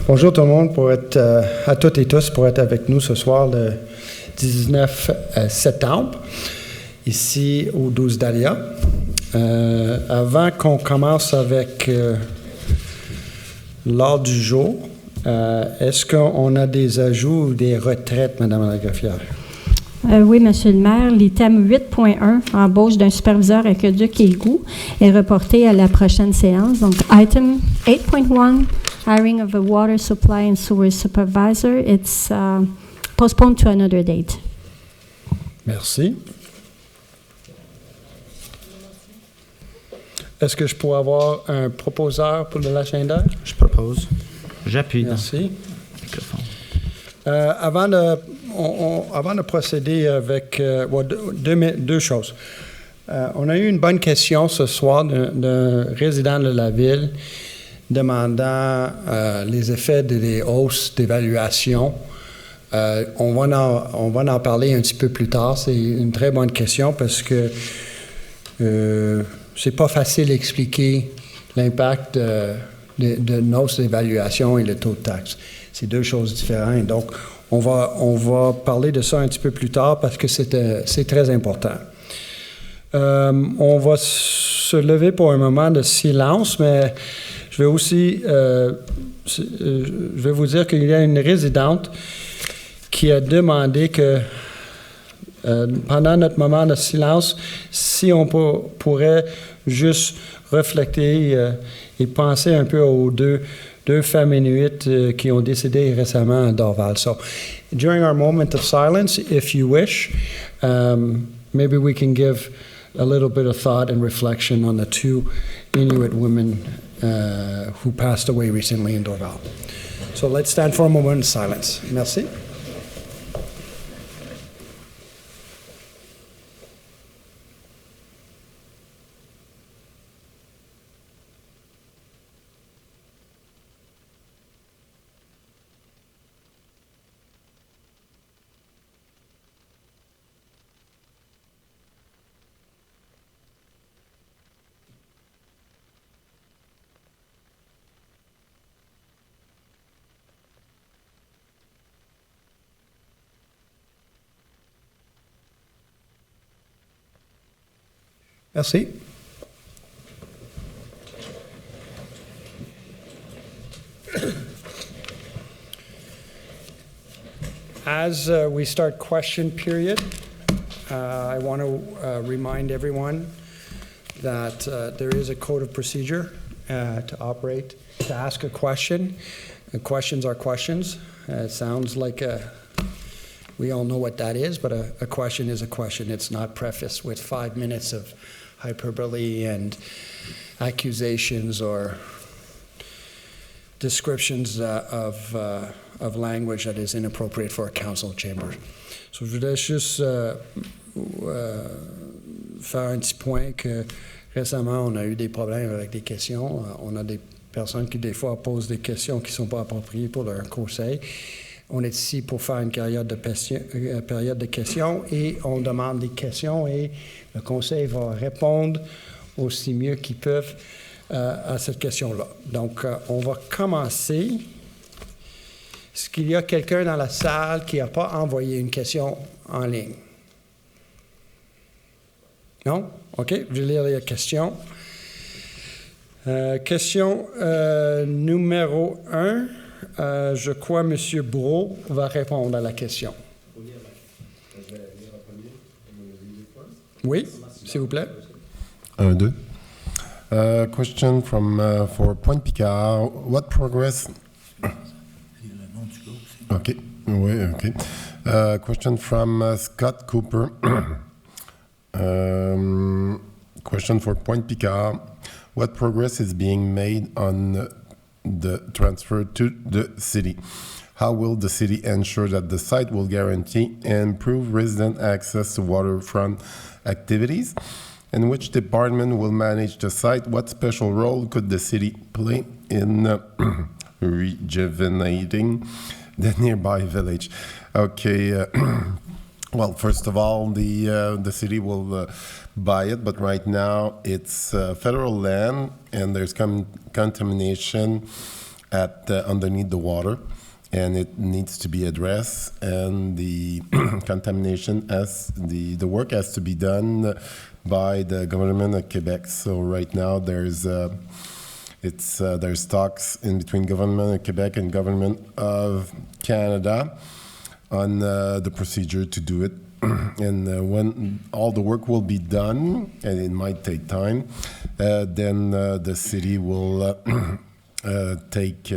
Bonjour tout le monde, à toutes et tous pour être avec nous ce soir le 19 septembre, ici au 12 Dahlia. Avant qu'on commence avec l'ordre du jour, est-ce qu'on a des ajouts ou des retraites, Mme la greffière? Oui, Monsieur le maire, l'item 8.1, embauche d'un superviseur aqueduc et égout, est reporté à la prochaine séance. Donc, item 8.1, hiring of a water supply and sewer supervisor, it's postponed to another date. Merci. Est-ce que je pourrais avoir un proposeur pour l'agenda? Je propose. J'appuie. Merci. Avant de procéder avec deux choses. On a eu une bonne question ce soir d'un résident de la ville demandant les effets des hausses d'évaluation. On va en parler un petit peu plus tard. C'est une très bonne question parce que c'est pas facile d'expliquer l'impact de hausse d'évaluation et le taux de taxe. C'est deux choses différentes. Donc, on va parler de ça un petit peu plus tard parce que c'est très important. On va se lever pour un moment de silence, mais je vais aussi je vais vous dire qu'il y a une résidente qui a demandé que pendant notre moment de silence, si on pourrait juste refléter et penser un peu aux deux femmes inuites qui ont décédé récemment à Dorval. So, during our moment of silence, if you wish, maybe we can give a little bit of thought and reflection on the two Inuit women who passed away recently in Dorval. So let's stand for a moment of silence. Merci. Merci. As we start question period, I want to remind everyone that there is a code of procedure to operate, to ask a question. Questions are questions. It sounds like we all know what that is, but a question is a question. It's not prefaced with 5 minutes of hyperbole and accusations or descriptions of language that is inappropriate for a council chamber. So, je voudrais juste faire un petit point que récemment, on a eu des problèmes avec des questions. On a des personnes qui, des fois, posent des questions qui ne sont pas appropriées pour leur conseil. On est ici pour faire une période de questions et on demande des questions et le conseil va répondre aussi mieux qu'ils peuvent à cette question-là. Donc, on va commencer. Est-ce qu'il y a quelqu'un dans la salle qui n'a pas envoyé une question en ligne? Non? OK, je vais lire la question. Question numéro 1. Je crois que M. Brault va répondre à la question. Oui, s'il vous plaît. 1, 2. Question for Point Picard. What progress... Okay. Oui, okay. Question from Scott Cooper. Question for Point Picard. What progress is being made on the transfer to the city? How will the city ensure that the site will guarantee and improve resident access to waterfront activities? And which department will manage the site? What special role could the city play in rejuvenating the nearby village? Okay. Well, first of all, the city will buy it, but right now it's federal land, and there's contamination underneath the water, and it needs to be addressed. And the contamination the work has to be done by the government of Quebec. So right now there's talks in between government of Quebec and government of Canada on the procedure to do it. And when all the work will be done, and it might take time, then the city will take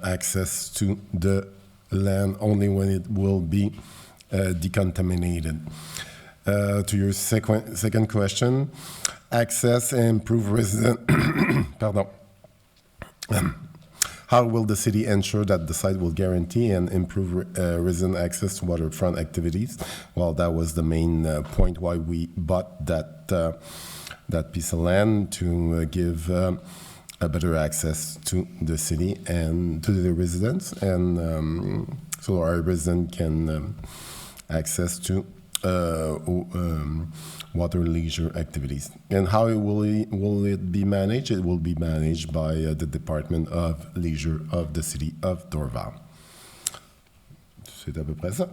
access to the land only when it will be decontaminated. To your second question, access and improve resident. Pardon. How will the city ensure that the site will guarantee and improve resident access to waterfront activities? Well, that was the main point why we bought that piece of land, to give a better access to the city and to the residents, and so our residents can access to water leisure activities. And how will it be managed? It will be managed by the Department of Leisure of the City of Dorval. C'est à peu près ça.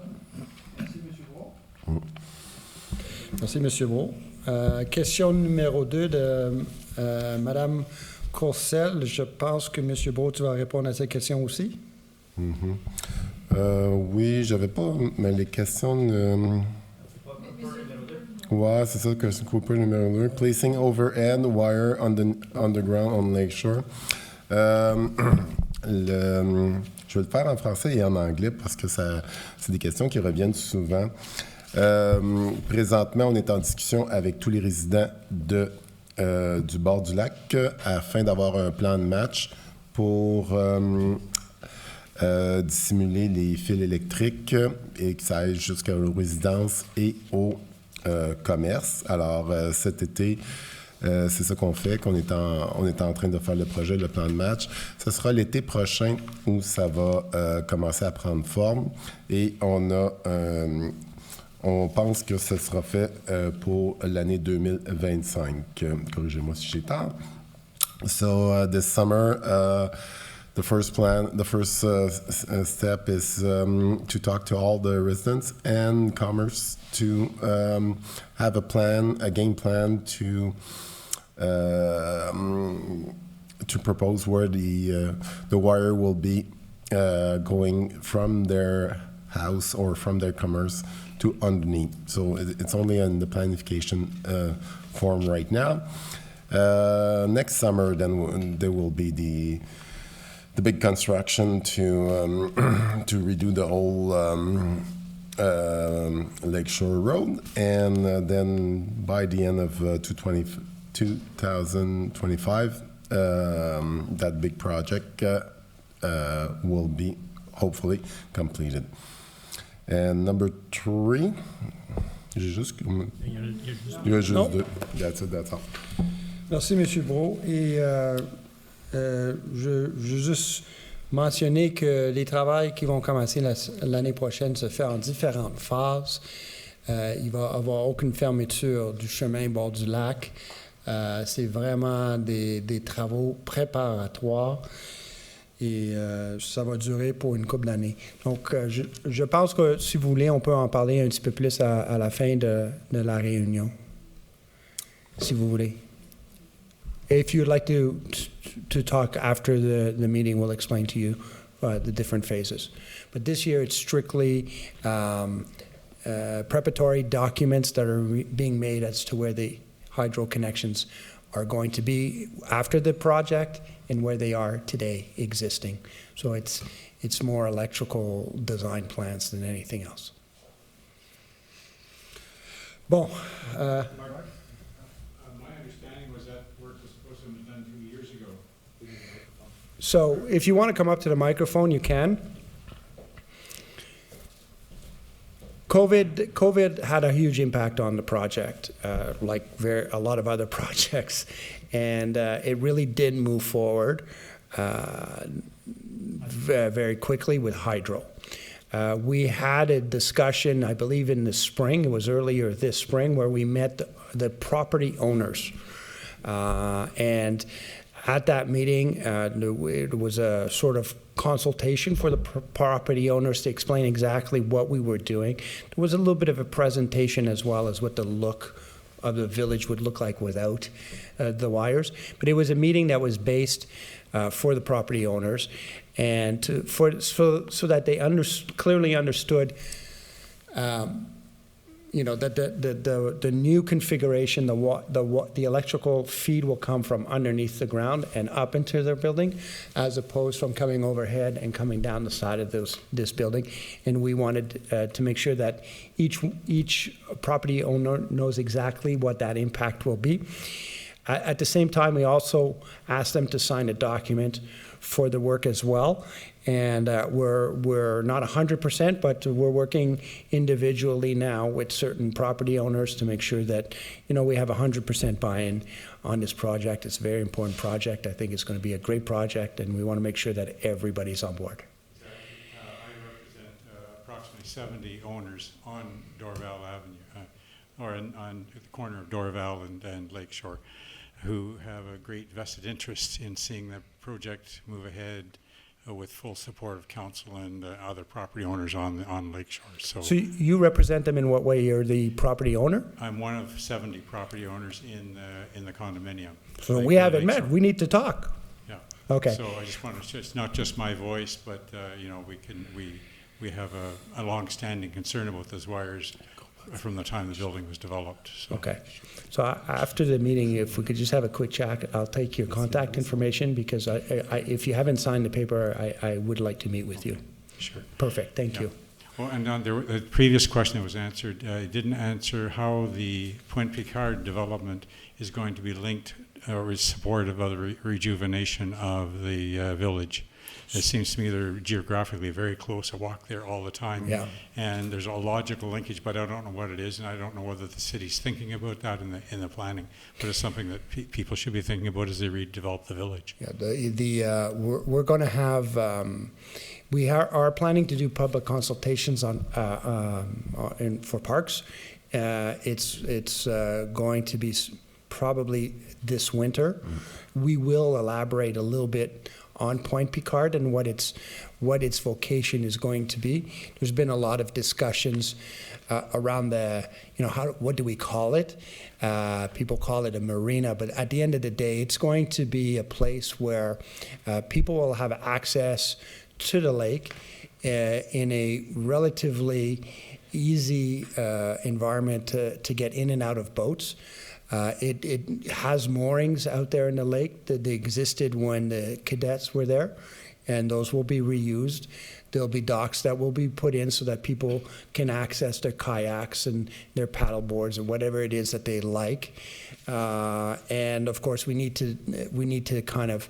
Merci, M. Brault. Merci, M. Brault. Question numéro 2 de Mme Courcelle. Je pense que M. Brault, tu vas répondre à cette question aussi. Oui, j'avais pas, mais les questions... Ouais, c'est ça que c'est Cooper numéro 2. Placing overhead wire underground on lakeshore. Je vais le faire en français et en anglais parce que c'est des questions qui reviennent souvent. Présentement, on est en discussion avec tous les résidents du bord du lac afin d'avoir un plan de match pour dissimuler les fils électriques et que ça aille jusqu'aux résidences et aux commerce. Alors, cet été, c'est ça qu'on fait, qu'on est en train de faire le projet, le plan de match. Ce sera l'été prochain où ça va commencer à prendre forme et on pense que ce sera fait pour l'année 2025. Corrigez-moi si j'ai tort. So, this summer, the first step is to talk to all the residents and commerce to have a game plan to propose where the wire will be going from their house or from their commerce to underneath. So it's only in the planification form right now. Next summer, then there will be the big construction to redo the whole Lakeshore Road, and then by the end of 2025, that big project will be hopefully completed. And number 3, il y a juste deux. That's it, that's all. Merci, M. Brault. Et je veux juste mentionner que les travaux qui vont commencer l'année prochaine se font en différentes phases. Il va y avoir aucune fermeture du chemin bord du lac. C'est vraiment des travaux préparatoires et ça va durer pour une couple d'années. Donc, je pense que, si vous voulez, on peut en parler un petit peu plus à la fin de la réunion, si vous voulez. If you'd like to talk after the meeting, we'll explain to you the different phases. But this year, it's strictly preparatory documents that are being made as to where the hydro connections are going to be after the project and where they are today existing. So it's more electrical design plans than anything else. Bon. So if you want to come up to the microphone, you can. COVID had a huge impact on the project, like a lot of other projects, and it really did move forward very quickly with hydro. We had a discussion, I believe in the spring, it was earlier this spring, where we met the property owners. And At that meeting, it was a sort of consultation for the property owners to explain exactly what we were doing. There was a little bit of a presentation as well as what the look of the village would look like without the wires. But it was a meeting that was based for the property owners, and so that they clearly understood, that the new configuration, the electrical feed will come from underneath the ground and up into their building, as opposed from coming overhead and coming down the side of this building. And we wanted to make sure that each property owner knows exactly what that impact will be. At the same time, we also asked them to sign a document for the work as well. And we're not 100%, but we're working individually now with certain property owners to make sure that, we have 100% buy-in on this project. It's a very important project. I think it's going to be a great project, and we want to make sure that everybody's on board. I represent approximately 70 owners on Dorval Avenue, or on the corner of Dorval and Lakeshore, who have a great vested interest in seeing the project move ahead with full support of council and other property owners on Lakeshore. So you represent them in what way? You're the property owner? I'm one of 70 property owners in the condominium. So we haven't met. We need to talk. Yeah. Okay. So I just wanted to, it's not just my voice, but we have a long-standing concern about those wires from the time the building was developed. So. Okay. So after the meeting, if we could just have a quick chat, I'll take your contact information, because if you haven't signed the paper, I would like to meet with you. Sure. Perfect. Thank you. Well, and the previous question that was answered, didn't answer how the Pointe Picard development is going to be linked or is supportive of the rejuvenation of the village. It seems to me they're geographically very close. I walk there all the time. Yeah. And there's a logical linkage, but I don't know what it is, and I don't know whether the city's thinking about that in the planning. But it's something that people should be thinking about as they redevelop the village. Yeah. We're going to have. We are planning to do public consultations on for parks. It's going to be probably this winter. We will elaborate a little bit on Pointe Picard and what its vocation is going to be. There's been a lot of discussions around what do we call it? People call it a marina, but at the end of the day, it's going to be a place where people will have access to the lake in a relatively easy environment to get in and out of boats. It has moorings out there in the lake that they existed when the cadets were there, and those will be reused. There'll be docks that will be put in so that people can access their kayaks and their paddle boards or whatever it is that they like. And of course, we need to kind of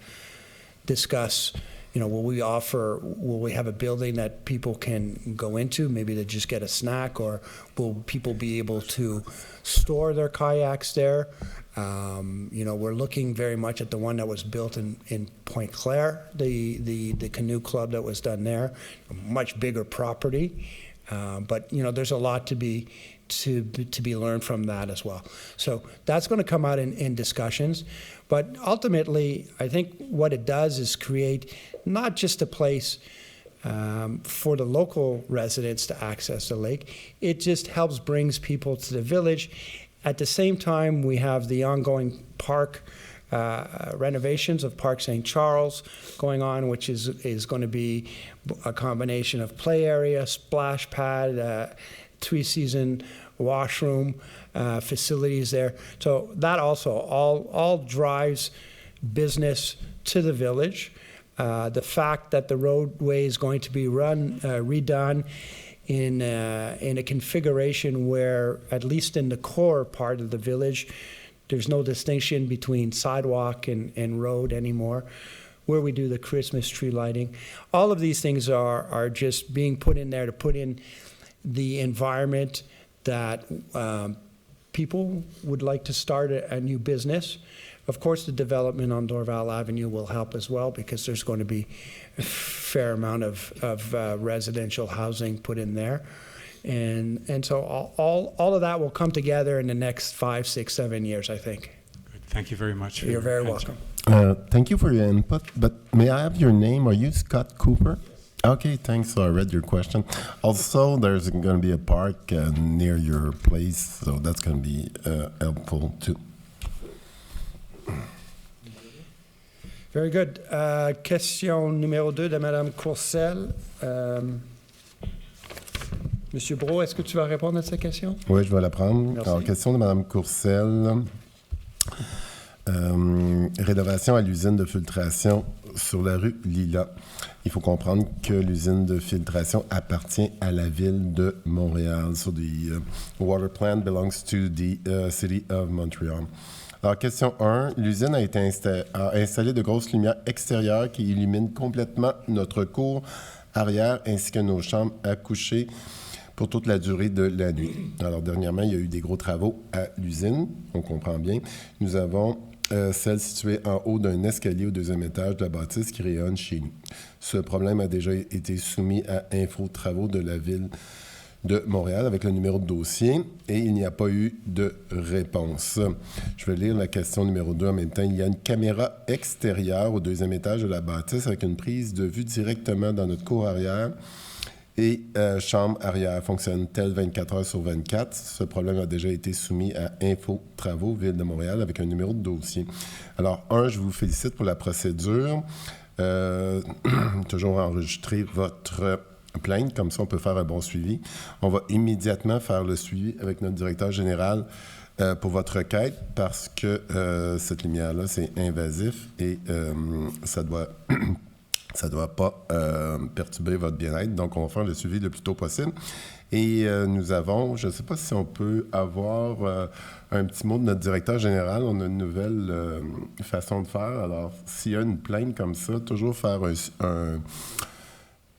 discuss. Will we have a building that people can go into, maybe to just get a snack, or will people be able to store their kayaks there? We're looking very much at the one that was built in Pointe Claire, the canoe club that was done there, a much bigger property. But there's a lot to be learned from that as well. So that's going to come out in discussions. But ultimately, I think what it does is create not just a place for the local residents to access the lake. It just helps brings people to the village. At the same time, we have the ongoing park renovations of Park St. Charles going on, which is going to be a combination of play area, splash pad, three-season washroom facilities there. So that also all drives business to the village. The fact that the roadway is going to be redone in a configuration where, at least in the core part of the village, there's no distinction between sidewalk and road anymore, where we do the Christmas tree lighting. All of these things are just being put in there to put in the environment that people would like to start a new business. Of course, the development on Dorval Avenue will help as well, because there's going to be a fair amount of residential housing put in there. And so all of that will come together in the next 5, 6, 7 years, I think. Good. Thank you very much. You're very welcome. Thank you for your input, but may I have your name? Are you Scott Cooper? Okay, thanks. So I read your question. Also, there's going to be a park near your place, so that's going to be helpful too. Very good. Question numéro 2 de Mme Courcelle. Monsieur Brault, est-ce que tu vas répondre à cette question? Oui, je vais la prendre. Merci. Alors, question de Mme Courcelle. Rénovation à l'usine de filtration sur la rue Lila. Il faut comprendre que l'usine de filtration appartient à la ville de Montréal. So the water plant belongs to the city of Montreal. Alors, question 1. L'usine a installé de grosses lumières extérieures qui illuminent complètement notre cour arrière ainsi que nos chambres à coucher pour toute la durée de la nuit. Alors, dernièrement, il y a eu des gros travaux à l'usine, on comprend bien. Nous avons celle située en haut d'un escalier au 2e étage de la bâtisse qui rayonne chez nous. Ce problème a déjà été soumis à Info Travaux de la ville de Montréal avec le numéro de dossier et il n'y a pas eu de réponse. Je vais lire la question numéro 2 en même temps. Il y a une caméra extérieure au 2e étage de la bâtisse avec une prise de vue directement dans notre cour arrière et chambre arrière. Fonctionne-t-elle 24 heures sur 24? Ce problème a déjà été soumis à Info Travaux, Ville de Montréal, avec un numéro de dossier. Alors, je vous félicite pour la procédure. Toujours enregistrer votre plainte, comme ça on peut faire un bon suivi. On va immédiatement faire le suivi avec notre directeur général pour votre requête parce que cette lumière-là, c'est invasif et ça doit pas perturber votre bien-être. Donc, on va faire le suivi le plus tôt possible. Et nous avons, je ne sais pas si on peut avoir un petit mot de notre directeur général. On a une nouvelle façon de faire. Alors, s'il y a une plainte comme ça, toujours faire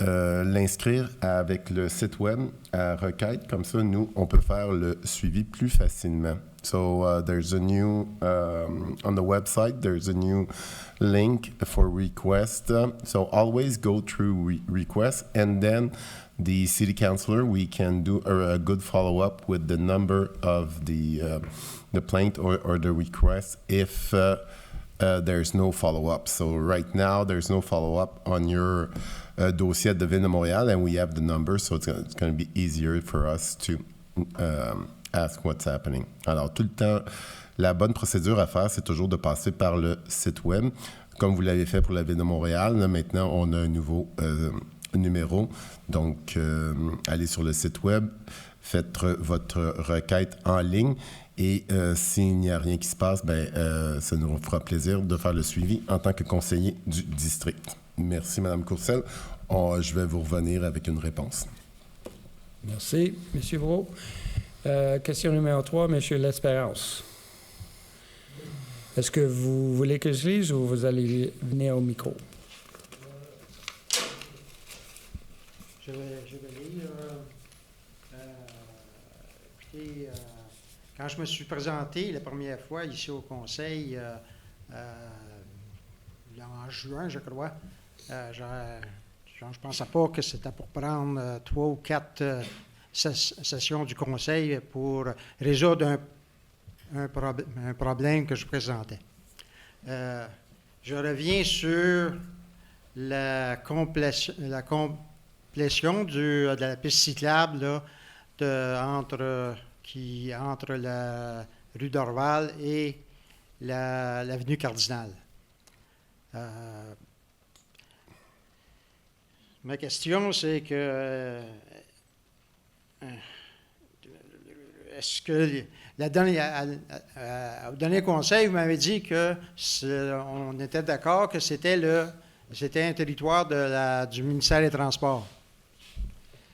l'inscrire avec le site web à requête. Comme ça, nous, on peut faire le suivi plus facilement. So there's a new, on the website, there's a new link for request. So always go through request and then the city councilor, we can do a good follow-up with the number of the plaint or the request if there's no follow-up. So right now, there's no follow-up on your dossier at the Ville de Montréal, and we have the number, so it's going to be easier for us to ask what's happening. Alors, tout le temps, la bonne procédure à faire, c'est toujours de passer par le site web, comme vous l'avez fait pour la Ville de Montréal. Là, maintenant, on a un nouveau numéro. Donc, allez sur le site web, faites votre requête en ligne et s'il n'y a rien qui se passe, ça nous fera plaisir de faire le suivi en tant que conseiller du district. Merci, Mme Courcelle. Je vais vous revenir avec une réponse. Merci, M. Brault. Question numéro 3, M. L'Espérance. Est-ce que vous voulez que je lise ou vous allez venir au micro? Je vais lire. Écoutez, quand je me suis présenté la première fois ici au conseil, en juin, je crois, je ne pensais pas que c'était pour prendre 3 ou 4 sessions du conseil pour résoudre un problème que je présentais. Je reviens sur la complétion de la piste cyclable là, entre la rue Dorval et l'avenue Cardinal. Ma question, c'est que est-ce que au dernier conseil, vous m'avez dit que on était d'accord que c'était un territoire du ministère des Transports.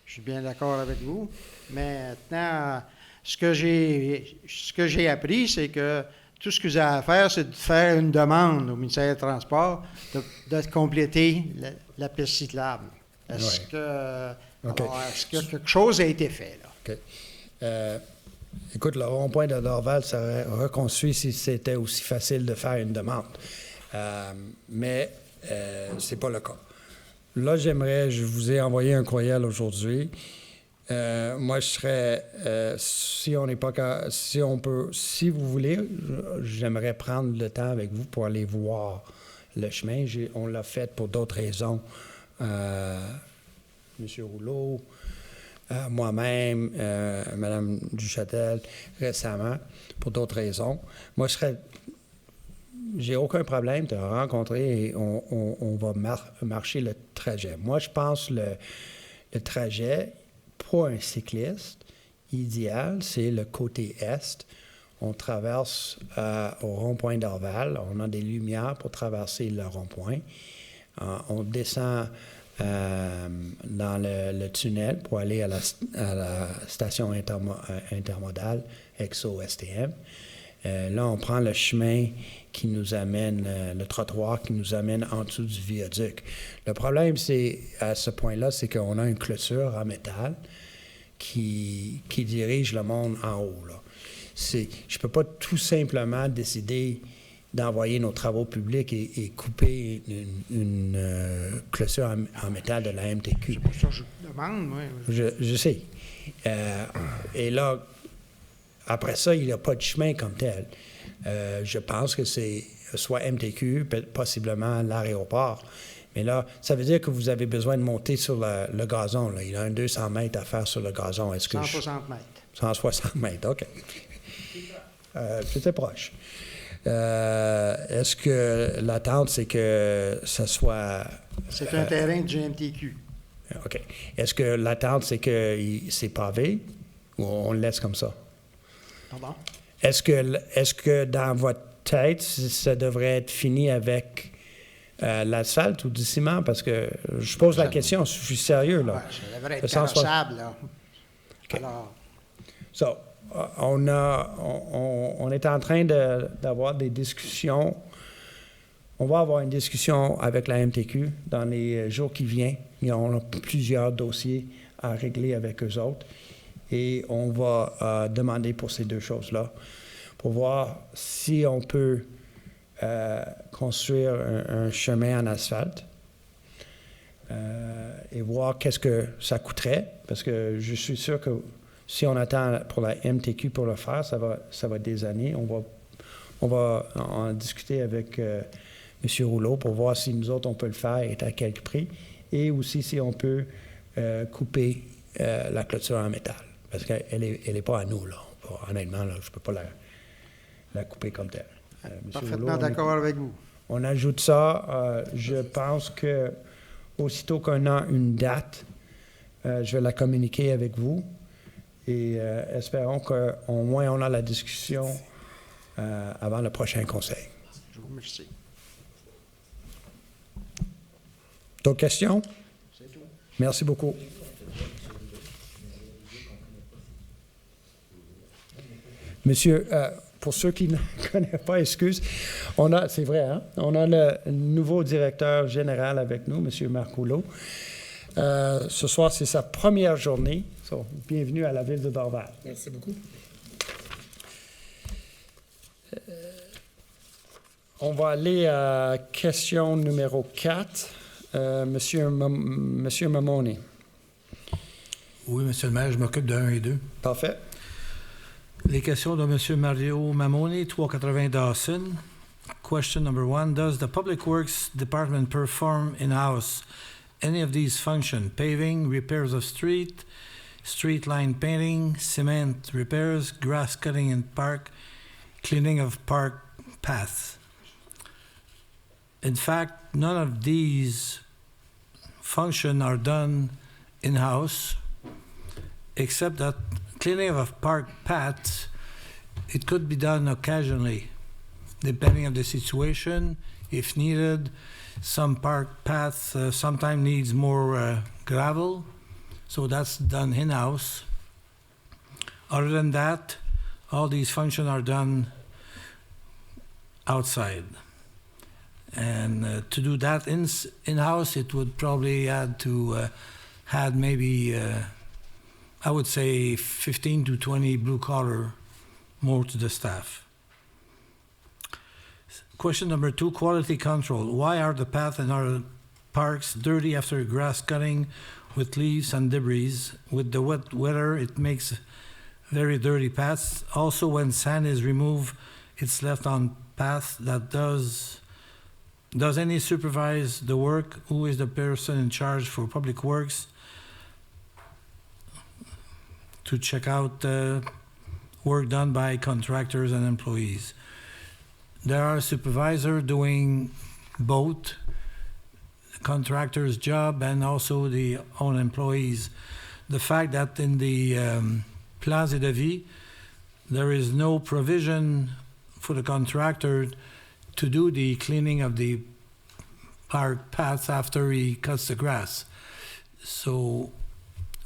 Je suis bien d'accord avec vous. Mais maintenant, ce que j'ai appris, c'est que tout ce que vous avez à faire, c'est de faire une demande au ministère des Transports de compléter la piste cyclable. Est-ce que quelque chose a été fait, là? OK. Écoute, le rond-point de Dorval serait reconstruit si c'était aussi facile de faire une demande. Mais c'est pas le cas. Là, je vous ai envoyé un courriel aujourd'hui Moi, je serais, si on n'est pas, si on peut, si vous voulez, j'aimerais prendre le temps avec vous pour aller voir le chemin. On l'a fait pour d'autres raisons. M. Rouleau, moi-même, Mme Duchâtel, récemment, pour d'autres raisons. Moi, j'ai aucun problème de rencontrer et on va marcher le trajet. Moi, je pense le trajet, pour un cycliste, idéal, c'est le côté est. On traverse au rond-point d'Orval. On a des lumières pour traverser le rond-point. On descend dans le tunnel pour aller à la station intermodale EXO-STM. Là, on prend le chemin qui nous amène, le trottoir qui nous amène en dessous du viaduc. Le problème, c'est, à ce point-là, c'est qu'on a une clôture en métal qui dirige le monde en haut, là. Je ne peux pas tout simplement décider d'envoyer nos travaux publics et couper une clôture en métal de la MTQ. C'est pour ça que je demande, moi. Je sais. Et là, après ça, il n'y a pas de chemin comme tel. Je pense que c'est soit MTQ, possiblement l'aéroport. Mais là, ça veut dire que vous avez besoin de monter sur le gazon. Là. Il y a un 200 mètres à faire sur le gazon. 160 mètres. 160 mètres, OK. C'était proche. Est-ce que l'attente, c'est que ça soit... C'est un terrain du MTQ. OK. Est-ce que l'attente, c'est que c'est pavé ou on le laisse comme ça? Pardon? Est-ce que dans votre tête, ça devrait être fini avec l'asphalte ou du ciment? Parce que je pose la question, je suis sérieux, là. Ouais, ça devrait être carrossable, là. Okay. Alors... So, on est en train d'avoir des discussions. On va avoir une discussion avec la MTQ dans les jours qui viennent. On a plusieurs dossiers à régler avec eux autres. Et on va demander pour ces deux choses-là, pour voir si on peut construire un chemin en asphalte et voir qu'est-ce que ça coûterait, parce que je suis sûr que si on attend pour la MTQ pour le faire, ça va être des années. On va en discuter avec M. Rouleau pour voir si nous autres, on peut le faire et à quel prix, et aussi si on peut couper la clôture en métal. Parce qu'elle est pas à nous, là. Honnêtement, là, je ne peux pas la couper comme telle. Parfaitement d'accord avec vous. On ajoute ça. Je pense que aussitôt qu'on a une date, je vais la communiquer avec vous. Et espérons qu'au moins on a la discussion avant le prochain conseil. Je vous remercie. D'autres questions? C'est tout. Merci beaucoup. Monsieur, pour ceux qui ne connaissent pas, excuse, c'est vrai, hein? On a le nouveau directeur général avec nous, M. Marc Rouleau. Ce soir, c'est sa première journée. So, bienvenue à la ville de Dorval. Merci beaucoup. On va aller à question numéro 4. Monsieur Mamoni. Oui, Monsieur le maire, je m'occupe de 1 et 2. Parfait. Les questions de Monsieur Mario Mamoni, 380 Dawson. Question number 1. Does the Public Works Department perform in-house any of these functions? Paving, repairs of street line painting, cement repairs, grass cutting in park, cleaning of park paths. In fact, none of these functions are done in-house, except that cleaning of park paths, it could be done occasionally, depending on the situation. If needed, some park paths sometimes needs more gravel, so that's done in-house. Other than that, all these functions are done outside. And to do that in-house, it would probably add maybe, I would say 15 to 20 blue collar more to the staff. Question number 2, quality control. Why are the paths in our parks dirty after grass cutting with leaves and debris. With the wet weather, it makes very dirty paths. Also, when sand is removed, it's left on paths. That does any supervise the work? Who is the person in charge for public works to check out work done by contractors and employees? There are supervisors doing both contractors' job and also the own employees. The fact that in the Plans et Devis, there is no provision for the contractor to do the cleaning of the park paths after he cuts the grass. So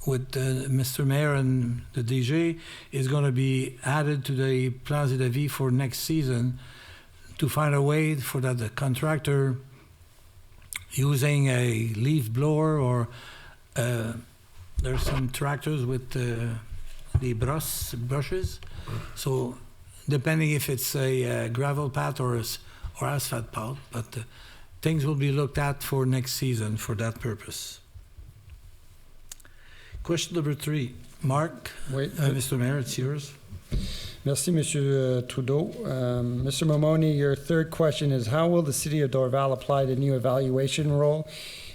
with Mr. Mayor and the DJ is going to be added to the Plans et Devis for next season to find a way for that the contractor using a leaf blower or there's some tractors with the brushes. So depending if it's a gravel path or asphalt path, but things will be looked at for next season for that purpose. Question number 3. Mark, Oui. Mr. Mayor, it's yours. Merci, Monsieur Trudeau. Mr. Momoni, your third question is, how will the City of Dorval apply the new evaluation rule?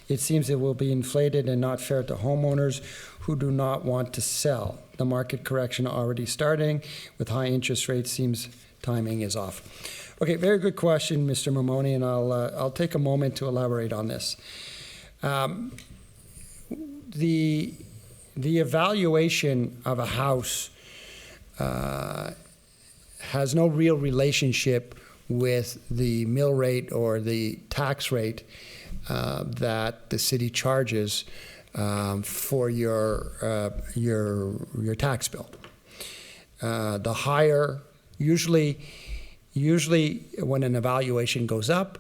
It seems it will be inflated and not fair to homeowners who do not want to sell. The market correction already starting with high interest rates seems timing is off. Okay, very good question, Mr. Momoni, and I'll take a moment to elaborate on this. The evaluation of a house has no real relationship with the mill rate or the tax rate that the city charges for your tax bill. The higher, usually when an evaluation goes up,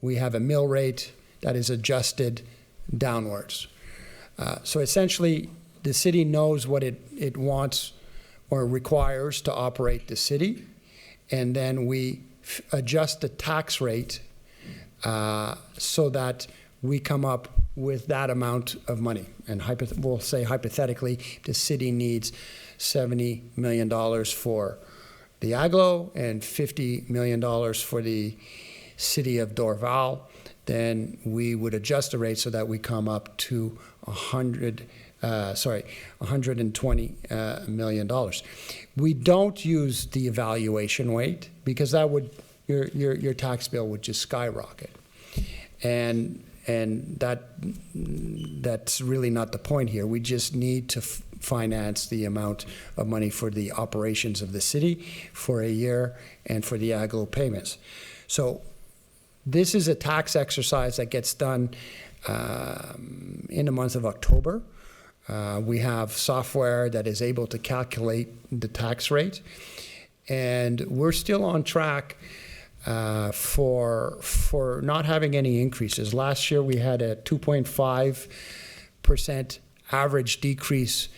we have a mill rate that is adjusted downwards. So essentially, the city knows what it wants or requires to operate the city, and then we adjust the tax rate so that we come up with that amount of money. And we'll say hypothetically, the city needs $70 million for the Aglo and $50 million for the city of Dorval. Then we would adjust the rate so that we come up to $120 million. We don't use the evaluation rate because that would your tax bill would just skyrocket, and that's really not the point here. We just need to finance the amount of money for the operations of the city for a year and for the Aglo payments. So this is a tax exercise that gets done in the month of October. We have software that is able to calculate the tax rate, and we're still on track for not having any increases. Last year we had a 2.5% average decrease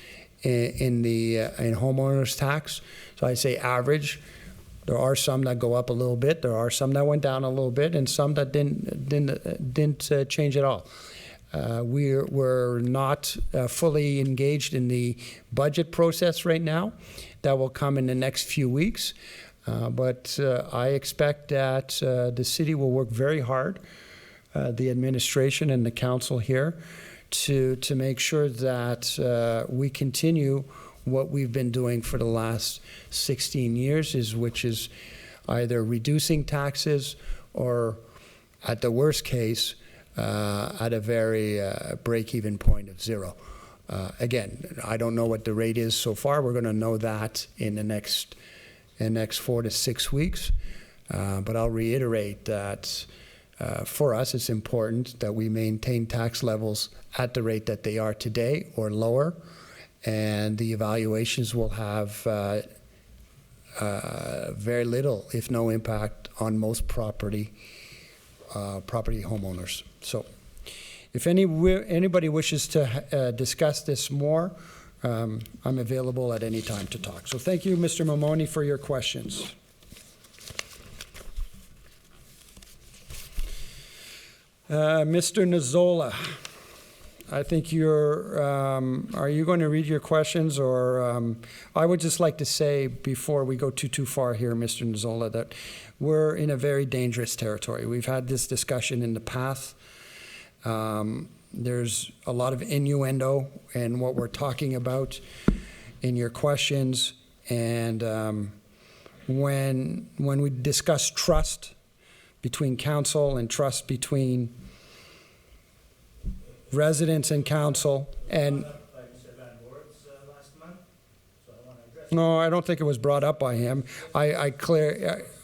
in homeowners tax. So I say average. There are some that go up a little bit. There are some that went down a little bit, and some that didn't change at all. We're not fully engaged in the budget process right now. That will come in the next few weeks. But I expect that the city will work very hard, the administration and the council here, to make sure that we continue what we've been doing for the last 16 years, which is either reducing taxes or, at the worst case, at a very break-even point of zero. Again, I don't know what the rate is so far. We're going to know that in the next 4 to 6 weeks. But I'll reiterate that for us, it's important that we maintain tax levels at the rate that they are today or lower, and the evaluations will have very little, if no impact, on most property homeowners. So if anybody wishes to discuss this more, I'm available at any time to talk. So thank you, Mr. Momoni, for your questions. Mr. Nozzola, I think are you going to read your questions, or I would just like to say before we go too far here, Mr. Nzola, that we're in a very dangerous territory. We've had this discussion in the past. There's a lot of innuendo in what we're talking about in your questions, and when we discuss trust between council and trust between residents and council, and no, I don't think it was brought up by him. I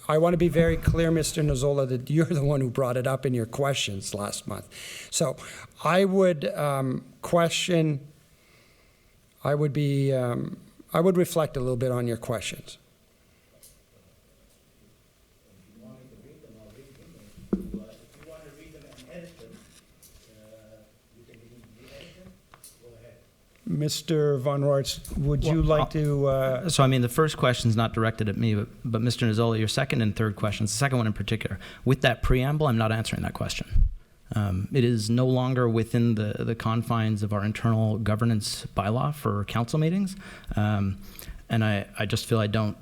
want to be very clear, Mr. Nzola, that you're the one who brought it up in your questions last month. So I would I would reflect a little bit on your questions. Mr. Von Roerts, would you like to... So, I mean, the first question is not directed at me, but Mr. Nzola, your second and third questions, the second one in particular, with that preamble, I'm not answering that question. It is no longer within the confines of our internal governance bylaw for council meetings, and I just feel I don't...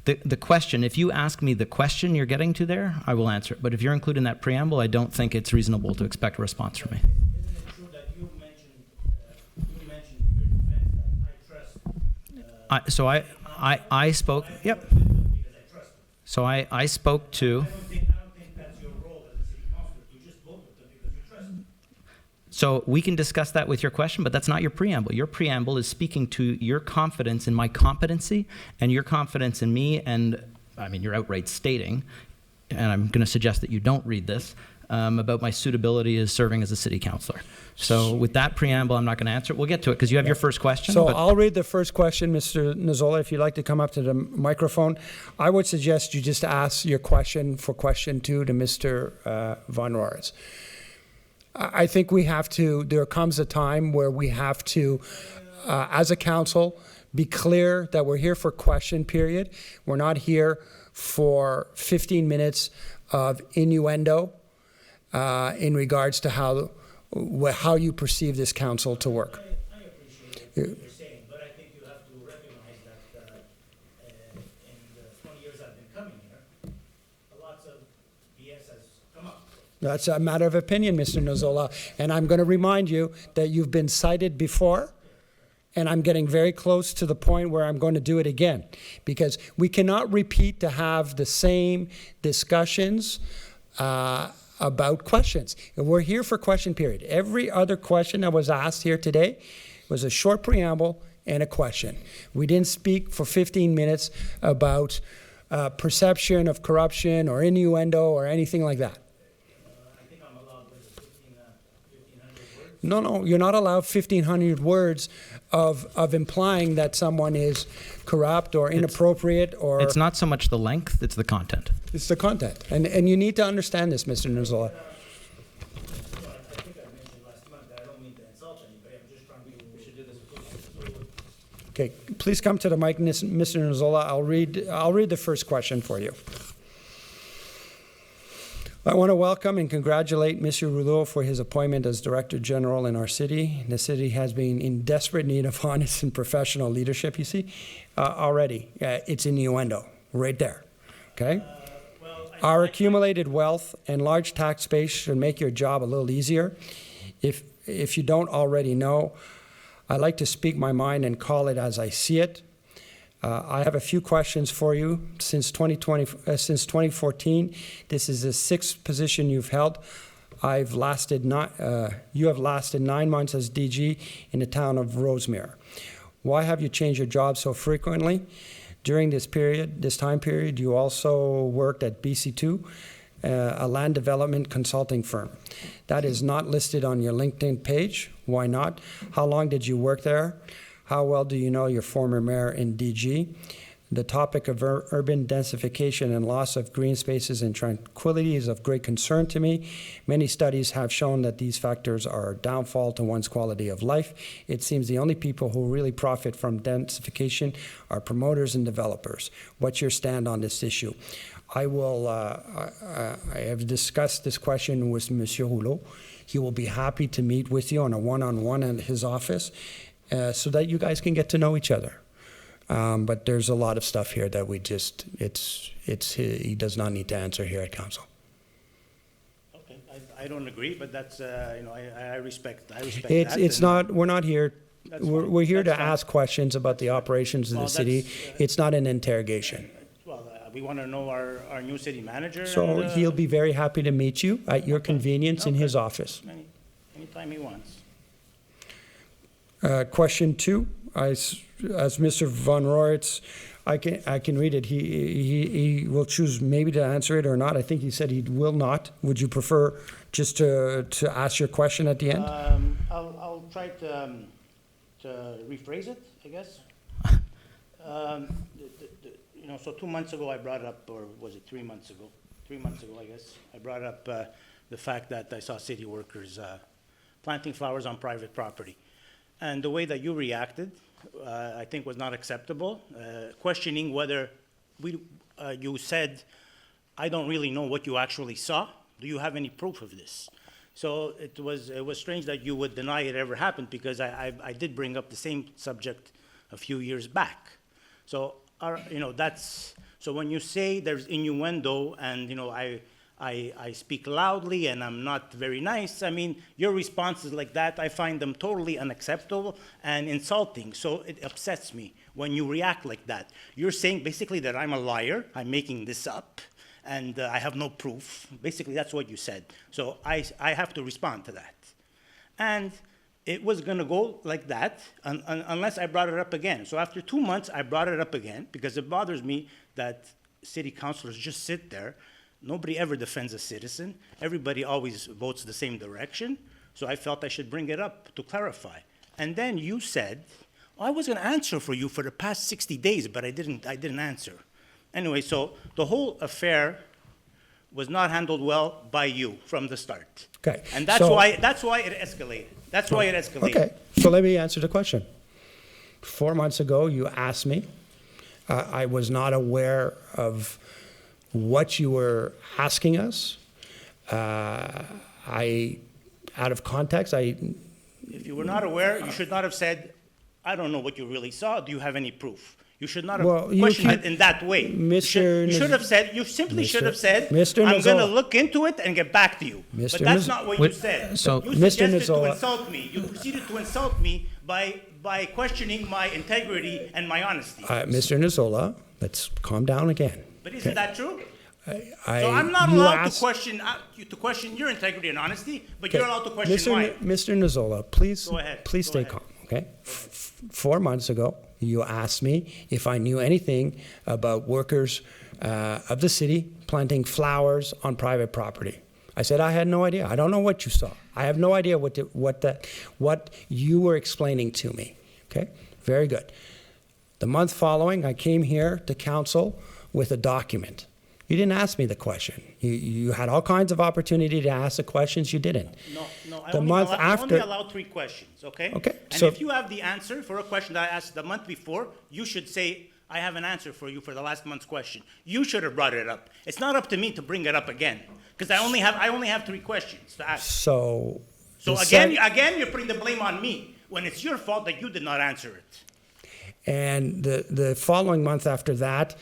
The question, if you ask me the question you're getting to there, I will answer it. But if you're including that preamble, I don't think it's reasonable to expect a response from me. So I spoke. Yep. So I spoke to. I don't think that's your role as a city councilor to just vote with them because you trust them. So we can discuss that with your question, but that's not your preamble. Your preamble is speaking to your confidence in my competency and your confidence in me, and I mean you're outright stating, and I'm going to suggest that you don't read this, about my suitability as serving as a city councilor. So with that preamble, I'm not going to answer it. We'll get to it because you have your first question. So I'll read the first question, Mr. Nzola, if you'd like to come up to the microphone. I would suggest you just ask your question for question 2 to Mr. Von Roerts. I think there comes a time where we have to, as a council, be clear that we're here for question period. We're not here for 15 minutes of innuendo in regards to how you perceive this council to work. I appreciate what you're saying, but I think you have to recognize that in the 20 years I've been coming here, lots of BS has come up. That's a matter of opinion, Mr. Nzola, and I'm going to remind you that you've been cited before, and I'm getting very close to the point where I'm going to do it again, because we cannot repeat to have the same discussions about questions. And we're here for question period. Every other question that was asked here today was a short preamble and a question. We didn't speak for 15 minutes about perception of corruption or innuendo or anything like that. I think I'm allowed 1,500 words. No, you're not allowed 1,500 words of implying that someone is corrupt or inappropriate or... It's not so much the length, it's the content. It's the content. And you need to understand this, Mr. Nzola. I think I mentioned last month that I don't mean to insult anybody. I'm just trying to... We should do this. Okay, please come to the mic, Mr. Nzola. I'll read the first question for you. I want to welcome and congratulate Mr. Rouleau for his appointment as Director General in our city. The city has been in desperate need of honest and professional leadership, you see, already. It's innuendo, right there, okay? Our accumulated wealth and large tax base should make your job a little easier. If you don't already know, I like to speak my mind and call it as I see it. I have a few questions for you. Since 2014, this is the 6th position you've held. You have lasted 9 months as DG in the town of Rosemere. Why have you changed your job so frequently? During this time period, you also worked at BC2, a land development consulting firm. That is not listed on your LinkedIn page. Why not? How long did you work there? How well do you know your former mayor in DG? The topic of urban densification and loss of green spaces and tranquility is of great concern to me. Many studies have shown that these factors are a downfall to one's quality of life. It seems the only people who really profit from densification are promoters and developers. What's your stand on this issue? I will. I have discussed this question with Monsieur Rouleau. He will be happy to meet with you on a one-on-one in his office, so that you guys can get to know each other. But there's a lot of stuff here that we just. He does not need to answer here at council. Okay, I don't agree, but that's I respect. I respect It's that. it's not. We're not here. That's We're, fine. we're here That's to fine. ask questions about the operations of Well, the city. that's, It's not an interrogation. Well, we want to know our new city manager. So and, he'll be very happy to meet you at your convenience in Okay. his office. anytime he wants. Question 2, as Mr. Von Roritz, I can read it. He will choose maybe to answer it or not. I think he said he will not. Would you prefer just to ask your question at the end? I'll try to rephrase it, I guess. So 2 months ago I brought up, or was it 3 months ago? 3 months ago, I guess, I brought up the fact that I saw city workers planting flowers on private property. And the way that you reacted, I think was not acceptable, questioning whether you said, I don't really know what you actually saw. Do you have any proof of this? So it was strange that you would deny it ever happened, because I did bring up the same subject a few years back. So so when you say there's innuendo and I speak loudly and I'm not very nice, I mean, your responses like that, I find them totally unacceptable and insulting. So it upsets me when you react like that. You're saying basically that I'm a liar, I'm making this up, and I have no proof. Basically, that's what you said. So I have to respond to that. And it was going to go like that unless I brought it up again. So after 2 months, I brought it up again, because it bothers me that city councilors just sit there. Nobody ever defends a citizen. Everybody always votes the same direction. So I felt I should bring it up to clarify. And then you said, I was going to answer for you for the past 60 days, but I didn't answer. Anyway, so the whole affair was not handled well by you from the start. Okay. And that's why it escalated. That's why it escalated. Okay, so let me answer the question. 4 months ago, you asked me. I was not aware of what you were asking us. Out of context, If you were not aware, you should not have said, I don't know what you really saw. Do you have any proof? You should not have questioned it in that way. You should have said, you simply should have said, I'm going to look into it and get back to you. But that's not what you said. So, You suggested to insult me. You proceeded to insult me by questioning my integrity and my honesty. Mr. Nzola, let's calm down again. But isn't that true? So So I'm not allowed to question your integrity and honesty, but you're allowed to question mine. Mr. Nzola, please, Go ahead. please Go stay ahead. calm, okay? 4 months ago, you asked me if I knew anything about workers of the city planting flowers on private property. I said I had no idea. I don't know what you saw. I have no idea what you were explaining to me. Okay, very good. The month following, I came here to council with a document. You didn't ask me the question. You had all kinds of opportunity to ask the questions. You didn't. No. I The only month I after- only allowed 3 questions, okay? Okay, And so- if you have the answer for a question that I asked the month before, you should say, I have an answer for you for the last month's question. You should have brought it up. It's not up to me to bring it up again, because I only have 3 questions to ask. So Again, you're putting the blame on me when it's your fault that you did not answer it. And the following month after that,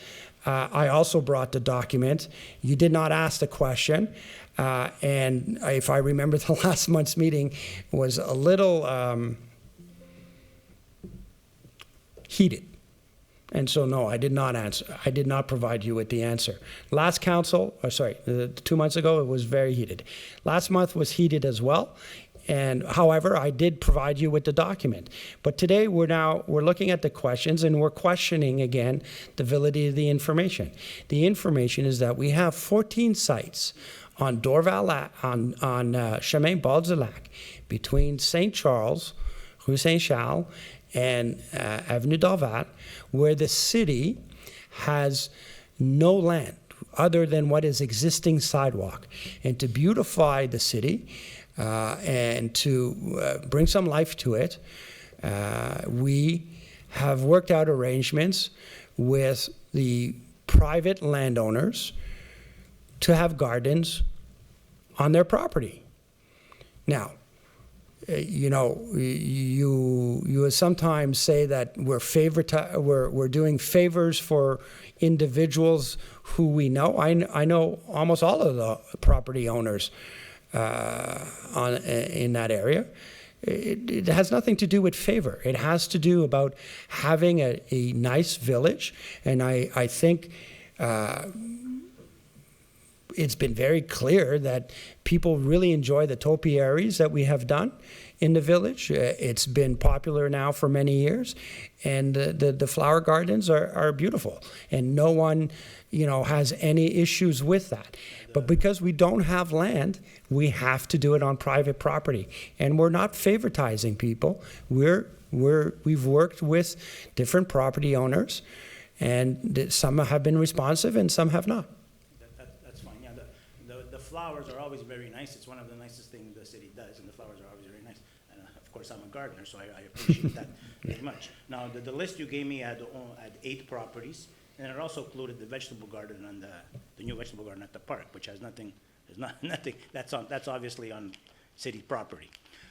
I also brought the document. You did not ask the question. And if I remember, the last month's meeting was a little heated. And so, no, I did not answer. I did not provide you with the answer. Last council, 2 months ago, it was very heated. Last month was heated as well. And however, I did provide you with the document. But today we're looking at the questions and we're questioning again the validity of the information. The information is that we have 14 sites on Dorval, on Chemin Bord du Lac, between St. Charles, Rue Saint Charles, and Avenue Dorval, where the city has no land other than what is existing sidewalk. And to beautify the city, and to bring some life to it, we have worked out arrangements with the private landowners to have gardens on their property. Now, you know, you sometimes say that we're doing favors for individuals who we know. I know almost all of the property owners in that area. It has nothing to do with favor. It has to do about having a nice village, and I think it's been very clear that people really enjoy the topiaries that we have done in the village. It's been popular now for many years, and the flower gardens are beautiful, and no one, you know, has any issues with that. But because we don't have land, we have to do it on private property, and we're not favoritizing people. We've worked with different property owners, and some have been responsive and some have not. That's fine. Yeah, the flowers are always very nice. It's one of the nicest things the city does, and the flowers are always very nice. And of course, I'm a gardener, so I appreciate that very much. Now, the list you gave me had 8 properties, and it also included the vegetable garden and the new vegetable garden at the park, which has nothing. There's nothing. That's obviously on city property.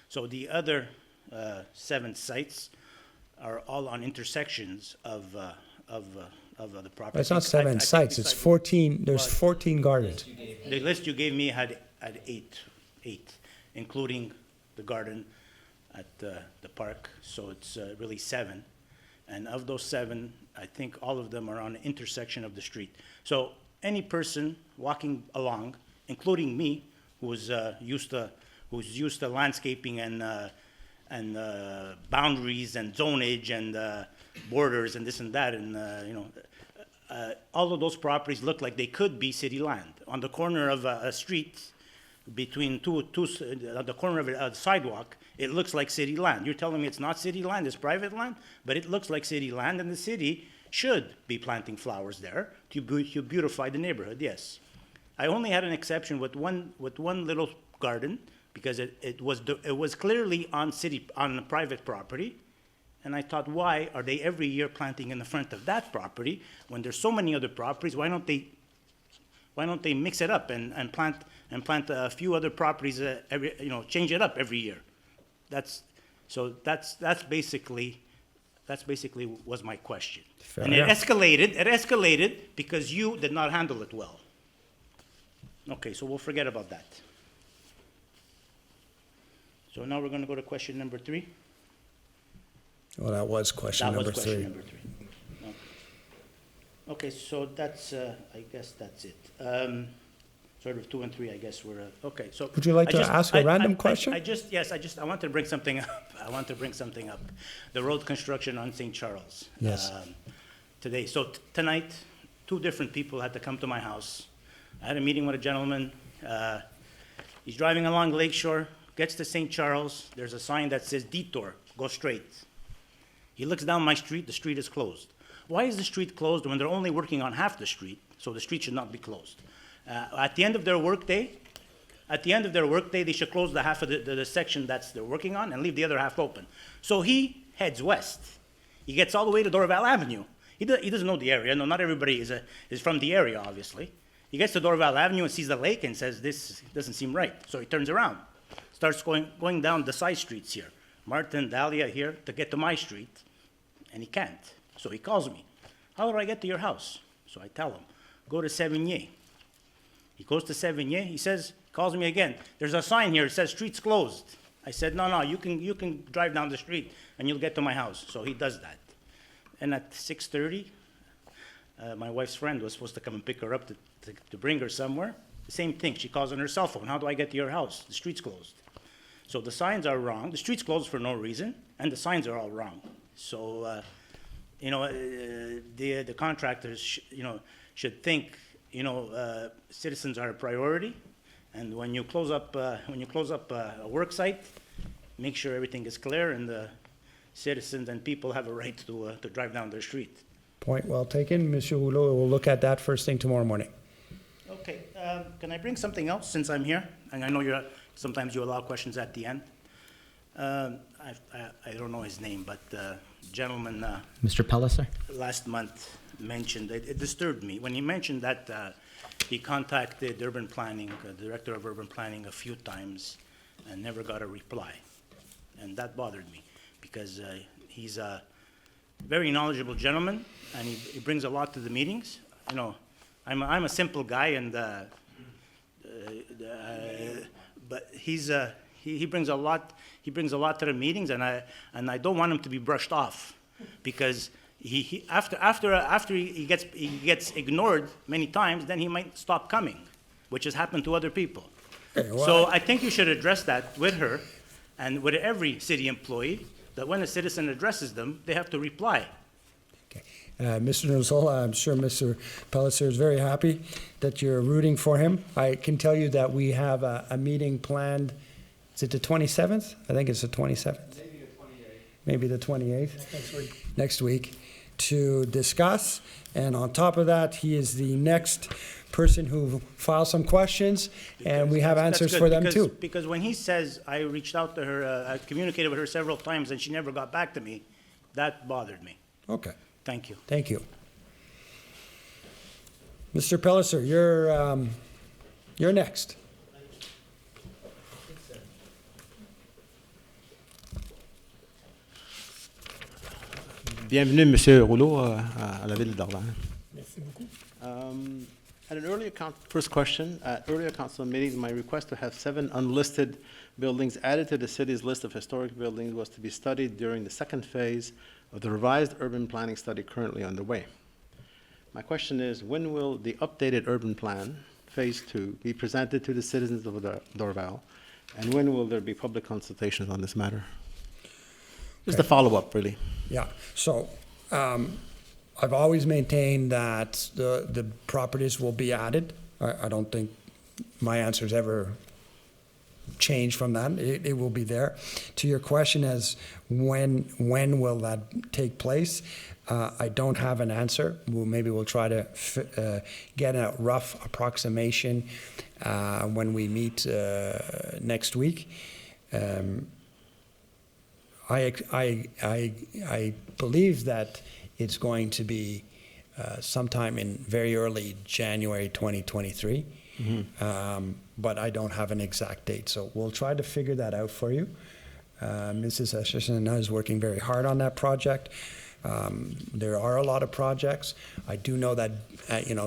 So the other 7 sites are all on intersections of the property. It's not 7 sites. It's 14. There's 14 gardens. The list you gave me had 8, including the garden at the park. So it's really 7. And of those 7, I think all of them are on the intersection of the street. So any person walking along, including me, who's used to landscaping and boundaries and zonage and borders and this and that, and you know, all of those properties look like they could be city land. On the corner of a street, between the corner of a sidewalk, it looks like city land. You're telling me it's not city land, it's private land, but it looks like city land, and the city should be planting flowers there to beautify the neighborhood. Yes, I only had an exception with one little garden because it was clearly on private property, and I thought, why are they every year planting in the front of that property when there's so many other properties? Why don't they mix it up and plant a few other properties change it up every year? That's basically was my question. Fair and enough. It escalated because you did not handle it well. Okay, so we'll forget about that. So now we're going to go to question number 3. Well, that was question That number was question 3. number 3. Okay, so that's, I guess that's it. Sort of 2 and 3, I guess we're, okay, so. Would you like to ask a random question? I want to bring something up. The road construction on St. Charles. Yes. Today, so tonight, 2 different people had to come to my house. I had a meeting with a gentleman. He's driving along Lakeshore, gets to St. Charles. There's a sign that says detour, go straight. He looks down my street, the street is closed. Why is the street closed when they're only working on half the street? So the street should not be closed. At the end of their workday, they should close the half of the section they're working on and leave the other half open. So he heads west. He gets all the way to Dorval Avenue. He doesn't know the area. No, not everybody is from the area, obviously. He gets to Dorval Avenue and sees the lake and says, this doesn't seem right. So he turns around, starts going down the side streets here. Martin, Dahlia here to get to my street, and he can't. So he calls me. How do I get to your house? So I tell him, go to Sévigné. He goes to Sévigné. He calls me again. There's a sign here. It says streets closed. I said, no, you can drive down the street and you'll get to my house. So he does that. And at 6:30, my wife's friend was supposed to come and pick her up to bring her somewhere. The same thing. She calls on her cell phone. How do I get to your house? The street's closed. So the signs are wrong. The street's closed for no reason, and the signs are all wrong. So, the contractors, should think, citizens are a priority, and when you close up a work site, make sure everything is clear and the citizens and people have a right to drive down their street. Point well taken. Monsieur Rouleau will look at that first thing tomorrow morning. Okay, can I bring something else since I'm here? And I know sometimes you allow questions at the end. I don't know his name, but gentleman Mr. Pellicer? last month mentioned, it disturbed me, when he mentioned that he contacted urban planning, the director of urban planning, a few times and never got a reply. And that bothered me because he's a very knowledgeable gentleman and he brings a lot to the meetings. You know, I'm a simple guy and but he brings a lot. He brings a lot to the meetings, and I don't want him to be brushed off, because after he gets ignored many times, then he might stop coming, which has happened to other people. Okay, well, So I think you should address that with her, and with every city employee, that when a citizen addresses them, they have to reply. Okay. Mr. Nozola, I'm sure Mr. Pellicer is very happy that you're rooting for him. I can tell you that we have a meeting planned. Is it the 27th? I think it's the 27th. Maybe the 28th. Next week to discuss. And on top of that, he is the next person who files some questions, and we have That's answers good, for them because- too. Because when he says, I reached out to her, I communicated with her several times, and she never got back to me, that bothered me. Okay, Thank you. thank you. Mr. Pellicer, you're next. Bienvenue, Monsieur Rouleau, à la ville d'Orléans. Merci beaucoup. At an earlier first question, at earlier council meetings, my request to have 7 unlisted buildings added to the city's list of historic buildings was to be studied during the second phase of the revised urban planning study currently underway. My question is, when will the updated urban plan, phase 2, be presented to the citizens of Dorval, and when will there be public consultations on this matter? Just a follow-up, really. Yeah, so I've always maintained that the properties will be added. I don't think my answer's ever changed from that. It will be there. To your question as when will that take place, I don't have an answer. Maybe we'll try to get a rough approximation when we meet next week. I believe that it's going to be sometime in very early January 2023, but I don't have an exact date. So we'll try to figure that out for you. Mrs. Escherson is working very hard on that project. There are a lot of projects. I do know that,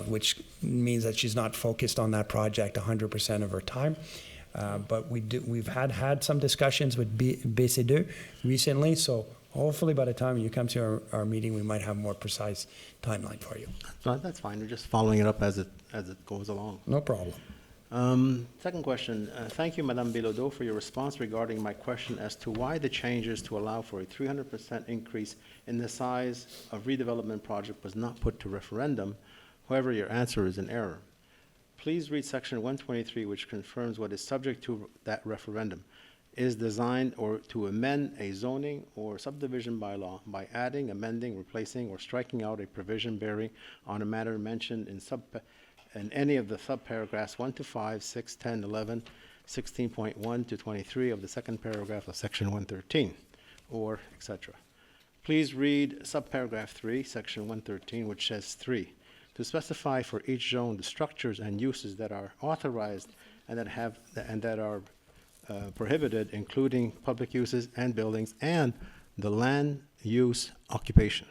which means that she's not focused on that project 100% of her time. But we've had some discussions with BC2 recently, so hopefully by the time you come to our meeting, we might have a more precise timeline for you. No, that's fine. We're just following it up as it goes along. No problem. Second question. Thank you, Madame Bilodeau, for your response regarding my question as to why the changes to allow for a 300% increase in the size of redevelopment project was not put to referendum. However, your answer is in error. Please read section 123, which confirms what is subject to that referendum. Is designed or to amend a zoning or subdivision bylaw by adding, amending, replacing, or striking out a provision bearing on a matter mentioned in any of the subparagraphs 1 to 5, 6, 10, 11, 16.1 to 23 of the second paragraph of section 113, or etc. Please read subparagraph 3, section 113, which says 3. To specify for each zone the structures and uses that are authorized and that are prohibited, including public uses and buildings, and the land use occupation.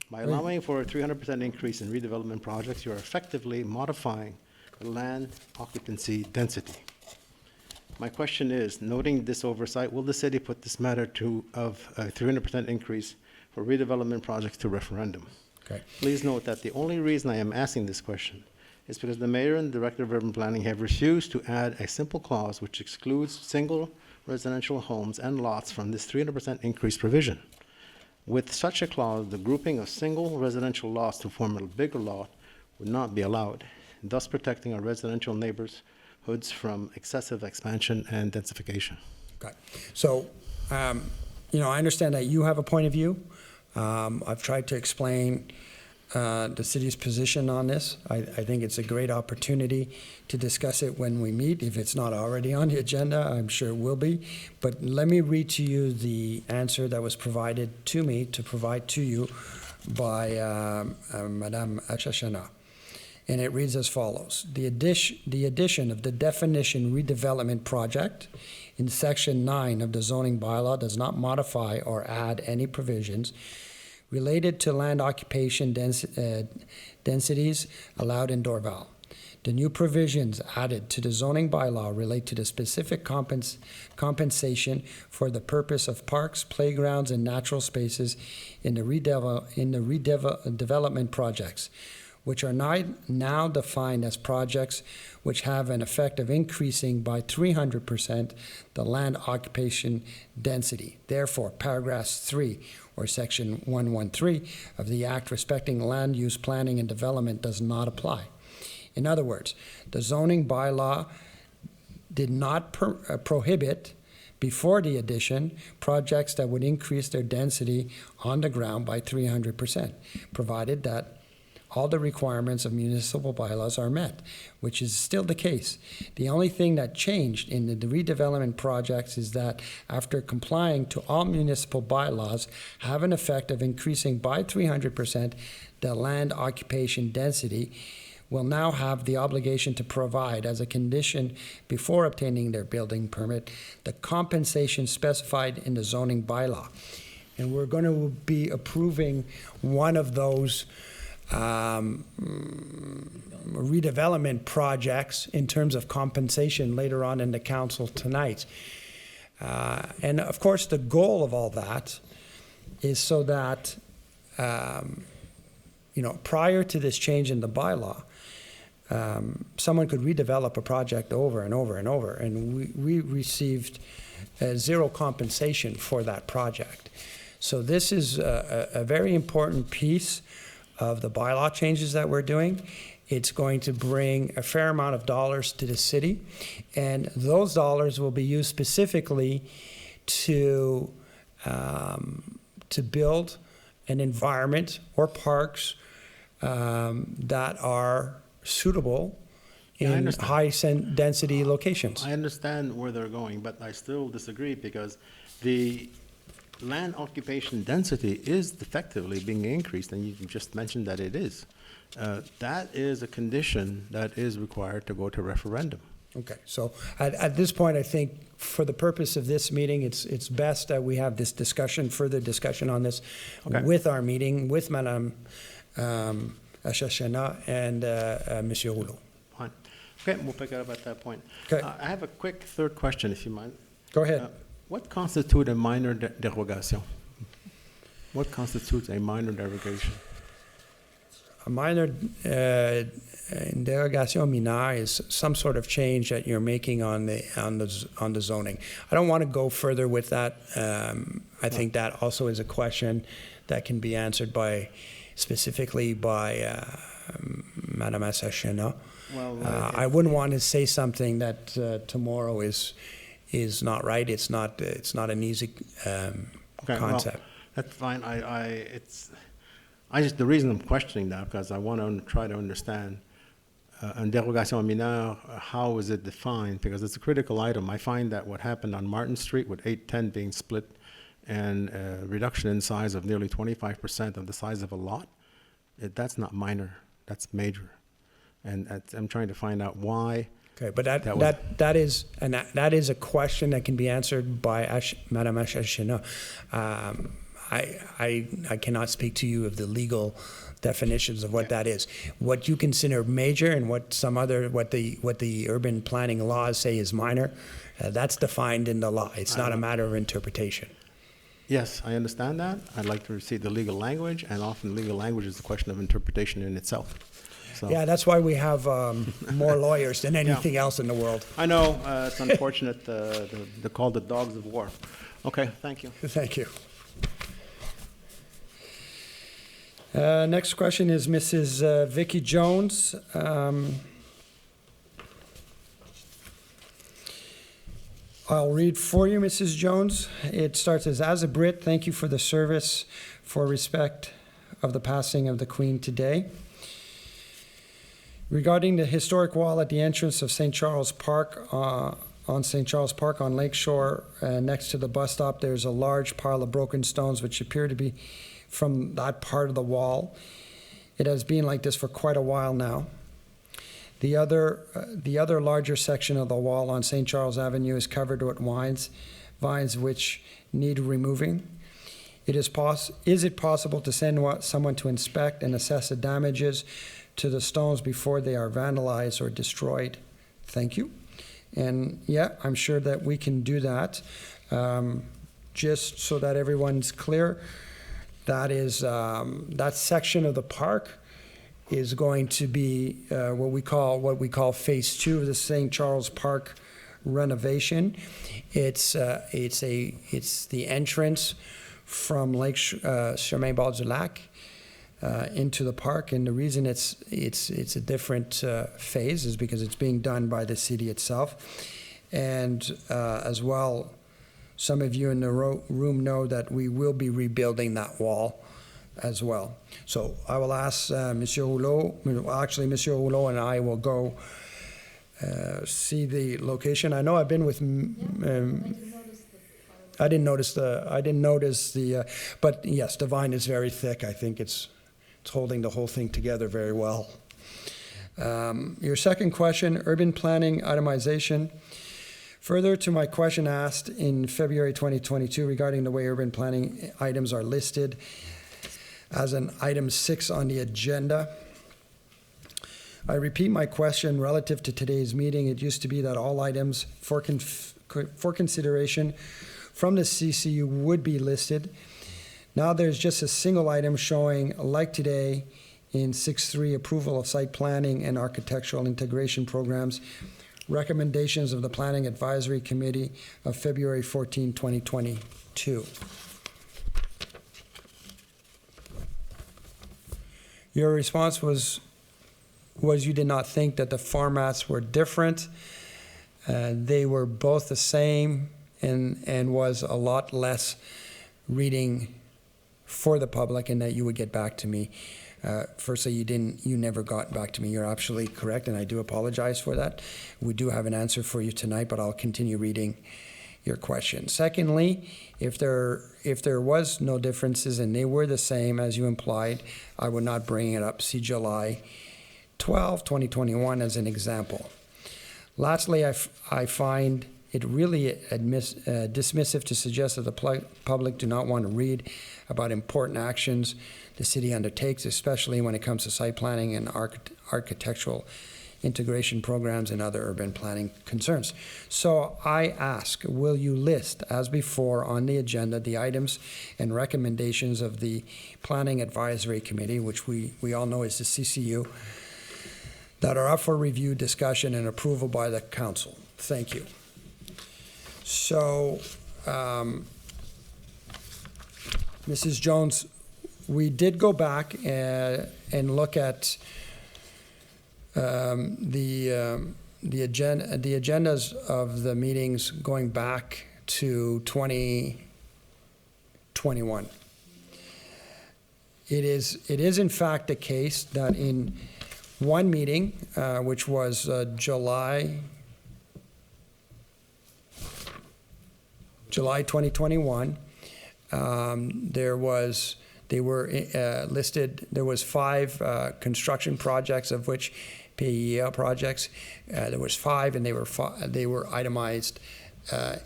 By allowing for a 300% increase in redevelopment projects, you are effectively modifying the land occupancy density. My question is, noting this oversight, will the city put this matter of a 300% increase for redevelopment projects to referendum? Okay. Please note that the only reason I am asking this question is because the mayor and director of urban planning have refused to add a simple clause which excludes single residential homes and lots from this 300% increase provision. With such a clause, the grouping of single residential lots to form a bigger lot would not be allowed, thus protecting our residential neighborhoods from excessive expansion and densification. Okay. So, I understand that you have a point of view. I've tried to explain the city's position on this. I think it's a great opportunity to discuss it when we meet. If it's not already on the agenda, I'm sure it will be. But let me read to you the answer that was provided to me to provide to you by Madame Achachana. And it reads as follows. The addition of the definition redevelopment project in Section 9 of the zoning bylaw does not modify or add any provisions related to land occupation densities allowed in Dorval. The new provisions added to the zoning bylaw relate to the specific compensation for the purpose of parks, playgrounds, and natural spaces in the redevelopment projects, which are now defined as projects which have an effect of increasing by 300% the land occupation density. Therefore, paragraph 3 or section 113 of the Act respecting land use planning and development does not apply. In other words, the zoning bylaw did not prohibit, before the addition, projects that would increase their density on the ground by 300%, provided that all the requirements of municipal bylaws are met, which is still the case. The only thing that changed in the redevelopment projects is that after complying to all municipal bylaws have an effect of increasing by 300% the land occupation density, will now have the obligation to provide as a condition before obtaining their building permit the compensation specified in the zoning bylaw. And we're going to be approving one of those redevelopment projects in terms of compensation later on in the council tonight. And of course, the goal of all that is so that, prior to this change in the bylaw, someone could redevelop a project over and over and over, and we received zero compensation for that project. So this is a very important piece of the bylaw changes that we're doing. It's going to bring a fair amount of dollars to the city, and those dollars will be used specifically to build an environment or parks that are suitable in high density locations. I understand where they're going, but I still disagree because the land occupation density is effectively being increased, and you just mentioned that it is. That is a condition that is required to go to referendum. Okay, so at this point, I think for the purpose of this meeting, it's best that we have this discussion, further discussion on this with our meeting, with Madame Achachena and Monsieur Rouleau. Fine. Okay, we'll pick it up at that point. Okay. I have a quick third question, if you mind. Go ahead. What constitutes a minor derogation? What constitutes a minor derogation? A minor derogation mineure is some sort of change that you're making on the zoning. I don't want to go further with that. I think that also is a question that can be answered specifically by Madame Achachena. Well, I wouldn't want to say something that tomorrow is not right. It's not an easy concept. Well, that's fine. The reason I'm questioning that because I want to try to understand un dérogation mineure. How is it defined? Because it's a critical item. I find that what happened on Martin Street with 810 being split and a reduction in size of nearly 25% of the size of a lot, that's not minor. That's major, and I'm trying to find out why. Okay, but that is a question that can be answered by Madame Achachena. I cannot speak to you of the legal definitions of what that is. What you consider major and what the urban planning laws say is minor, that's defined in the law. It's not a matter of interpretation. Yes, I understand that. I'd like to see the legal language, and often legal language is a question of interpretation in itself. So. Yeah, that's why we have more lawyers than anything else in the world. I know. It's unfortunate. They're called the dogs of war. Okay, thank you. Thank you. Next question is Mrs. Vicky Jones. I'll read for you, Mrs. Jones. It starts as a Brit, thank you for the service for respect of the passing of the Queen today. Regarding the historic wall at the entrance of St. Charles Park, on St. Charles Park on Lakeshore, next to the bus stop, there's a large pile of broken stones which appear to be from that part of the wall. It has been like this for quite a while now. The other larger section of the wall on St. Charles Avenue is covered with vines which need removing. Is it possible to send someone to inspect and assess the damages to the stones before they are vandalized or destroyed? Thank you. And yeah, I'm sure that we can do that. Just so that everyone's clear, that is that section of the park is going to be what we call phase 2 of the St. Charles Park renovation. It's the entrance from Lake Chemin-Bord-du-Lac into the park, and the reason it's a different phase is because it's being done by the city itself, and as well, some of you in the room know that we will be rebuilding that wall as well. So I will ask Monsieur Rouleau, actually Monsieur Rouleau and I will go see the location. I know I've been with, I didn't notice the, but yes, the vine is very thick. I think it's holding the whole thing together very well. Your second question, urban planning itemization. Further to my question asked in February 2022 regarding the way urban planning items are listed as an item 6 on the agenda, I repeat my question relative to today's meeting. It used to be that all items for consideration from the CCU would be listed. Now there's just a single item showing, like today, in 6.3, approval of site planning and architectural integration programs, recommendations of the Planning Advisory Committee of February 14, 2022. Your response was you did not think that the formats were different. They were both the same and was a lot less reading for the public, and that you would get back to me. Firstly, you never got back to me. You're absolutely correct, and I do apologize for that. We do have an answer for you tonight, but I'll continue reading your question. Secondly, if there was no differences and they were the same as you implied, I would not bring it up. See July 12, 2021 as an example. Lastly, I find it really dismissive to suggest that the public do not want to read about important actions the city undertakes, especially when it comes to site planning and architectural integration programs and other urban planning concerns. So I ask, will you list, as before on the agenda, the items and recommendations of the Planning Advisory Committee, which we all know is the CCU, that are up for review, discussion, and approval by the council? Thank you. So, Mrs. Jones, we did go back and look at the agendas of the meetings going back to 2021. It is in fact the case that in one meeting, which was July 2021, they were listed. There was 5 construction projects, of which PEL projects. There was 5, and they were itemized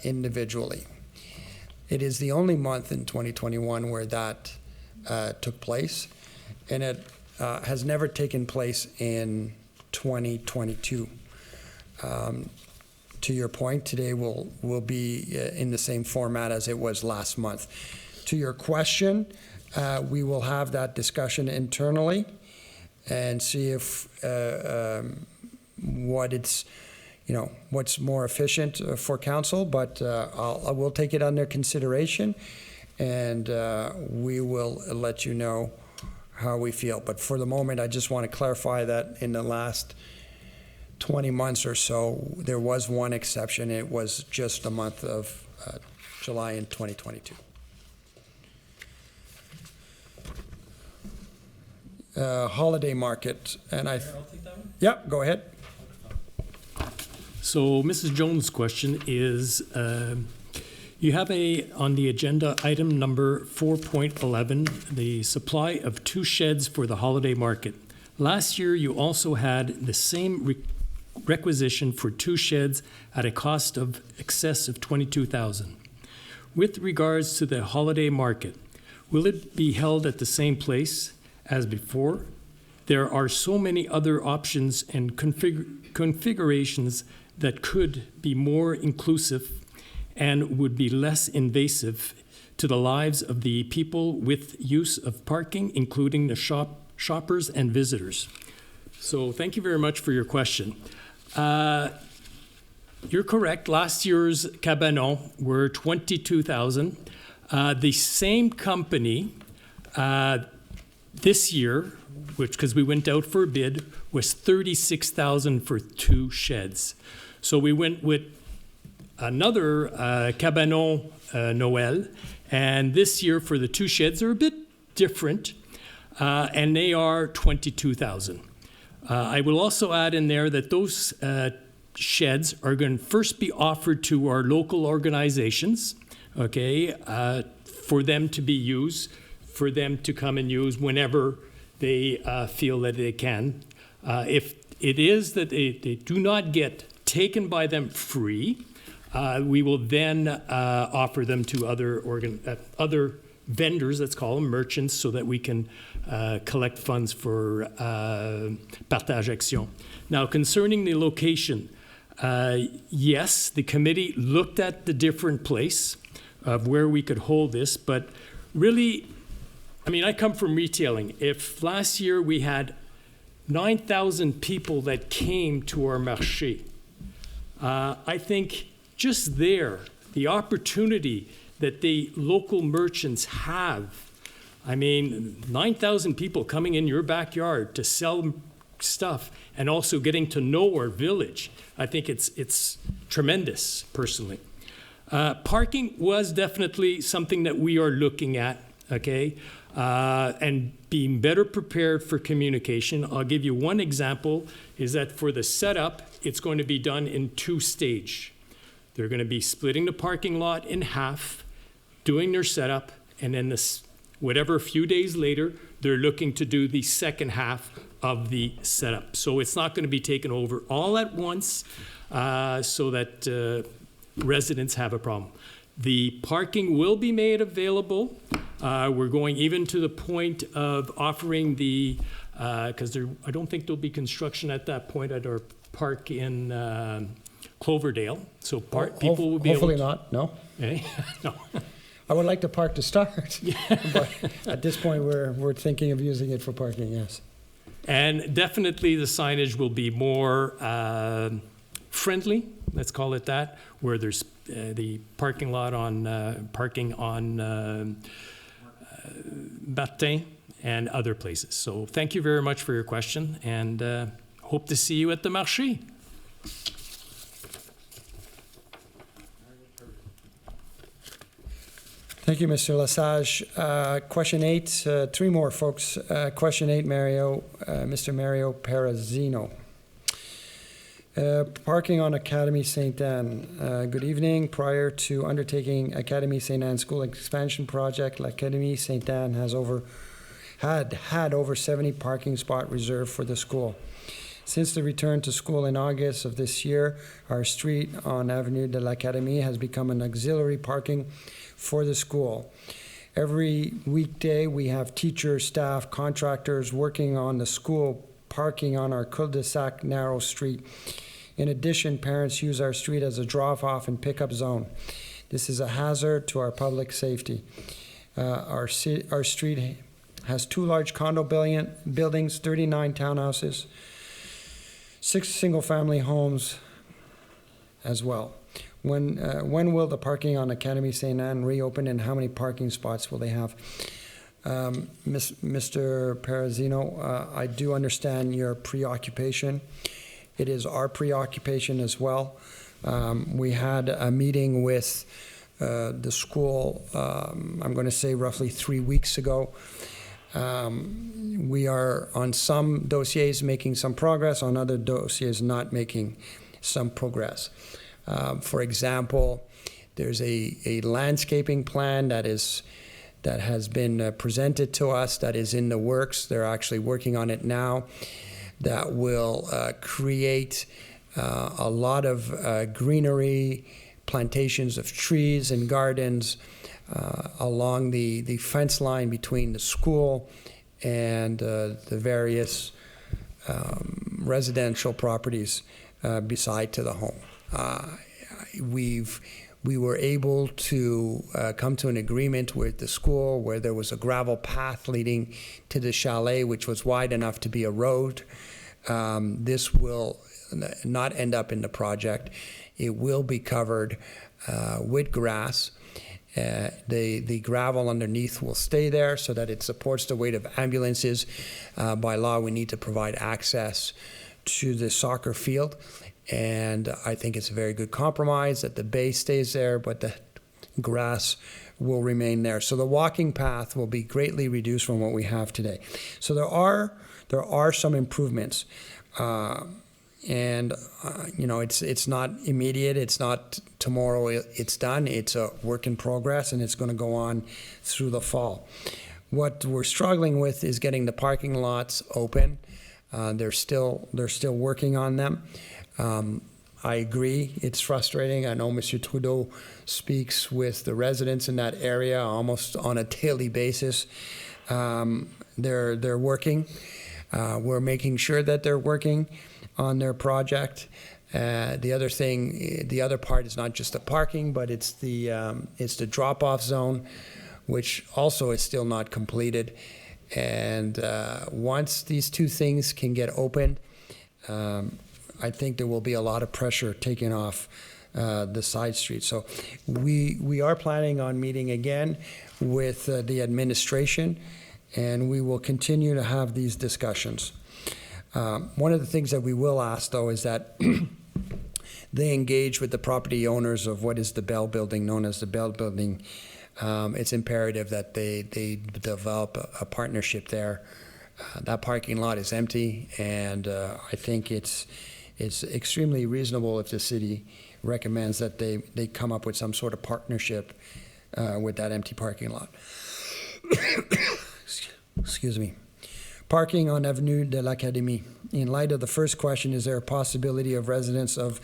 individually. It is the only month in 2021 where that took place, and it has never taken place in 2022. To your point, today will be in the same format as it was last month. To your question, we will have that discussion internally and see if what's more efficient for council. But I will take it under consideration, and we will let you know how we feel. But for the moment, I just want to clarify that in the last 20 months or so, there was one exception. It was just the month of July in 2022. Holiday market, and I'll take that one? Yeah, go ahead. So Mrs. Jones' question is, you have on the agenda item number 4.11, the supply of 2 sheds for the holiday market. Last year, you also had the same requisition for 2 sheds at a cost of excess of $22,000. With regards to the holiday market, will it be held at the same place as before? There are so many other options and configurations that could be more inclusive and would be less invasive to the lives of the people with use of parking, including the shoppers and visitors. So thank you very much for your question. You're correct. Last year's cabanons were $22,000. The same company this year, because we went out for a bid, was $36,000 for 2 sheds. So we went with another cabanon Noël, and this year for the 2 sheds are a bit different, and they are $22,000. I will also add in there that those sheds are going to first be offered to our local organizations, okay, for them to be used, for them to come and use whenever they feel that they can. If it is that they do not get taken by them free, we will then offer them to other vendors, let's call them merchants, so that we can collect funds for partage action. Now, concerning the location, yes, the committee looked at the different place of where we could hold this, but really, I mean, I come from retailing. If last year we had 9,000 people that came to our marché, I think just there, the opportunity that the local merchants have, I mean, 9,000 people coming in your backyard to sell stuff and also getting to know our village, I think it's tremendous, personally. Parking was definitely something that we are looking at, okay, and being better prepared for communication. I'll give you one example, is that for the setup, it's going to be done in 2 stages. They're going to be splitting the parking lot in half, doing their setup, and then whatever a few days later, they're looking to do the second half of the setup. So it's not going to be taken over all at once so that residents have a problem. The parking will be made available. We're going even to the point of offering the, because I don't think there'll be construction at that point at our park in Cloverdale. So people will be hopefully able to, not, no? Eh? No. I would like the park to start, but at this point we're thinking of using it for parking, yes. And definitely the signage will be more friendly, let's call it that, where there's the parking lot on, parking on Martin and other places. So thank you very much for your question, and hope to see you at the marché. Thank you, Mr. Lesage. Question 8, 3 more folks. Question 8, Mr. Mario Perazino. Parking on Academy St. Anne. Good evening. Prior to undertaking Academy St. Anne School Expansion Project, L'Académie St. Anne has had over 70 parking spots reserved for the school. Since the return to school in August of this year, our street on Avenue de l'Académie has become an auxiliary parking for the school. Every weekday, we have teachers, staff, contractors working on the school parking on our cul-de-sac narrow street. In addition, parents use our street as a drop-off and pickup zone. This is a hazard to our public safety. Our street has 2 large condo buildings, 39 townhouses, 6 single-family homes as well. When will the parking on Academy St. Anne reopen, and how many parking spots will they have? Mr. Perazino, I do understand your preoccupation. It is our preoccupation as well. We had a meeting with the school, I'm going to say roughly 3 weeks ago. We are on some dossiers making some progress, on other dossiers not making some progress. For example, there's a landscaping plan that is that has been presented to us, that is in the works. They're actually working on it now, that will create a lot of greenery, plantations of trees and gardens along the fence line between the school and the various residential properties beside to the home. We were able to come to an agreement with the school where there was a gravel path leading to the chalet, which was wide enough to be a road. This will not end up in the project. It will be covered with grass. The gravel underneath will stay there so that it supports the weight of ambulances. By law, we need to provide access to the soccer field, and I think it's a very good compromise that the base stays there, but the grass will remain there. So the walking path will be greatly reduced from what we have today. So there are some improvements. It's not immediate. It's not tomorrow. It's done. It's a work in progress, and it's going to go on through the fall. What we're struggling with is getting the parking lots open. They're still working on them. I agree. It's frustrating. I know Monsieur Trudeau speaks with the residents in that area almost on a daily basis. They're working. We're making sure that they're working on their project. The other part is not just the parking, but it's the drop-off zone, which also is still not completed. And once these two things can get opened, I think there will be a lot of pressure taken off the side street. So we are planning on meeting again with the administration, and we will continue to have these discussions. One of the things that we will ask, though, is that they engage with the property owners of what is the Bell Building, known as the Bell Building. It's imperative that they develop a partnership there. That parking lot is empty, and I think it's extremely reasonable if the city recommends that they come up with some sort of partnership with that empty parking lot. Excuse me. Parking on Avenue de l'Académie. In light of the first question, is there a possibility of residents of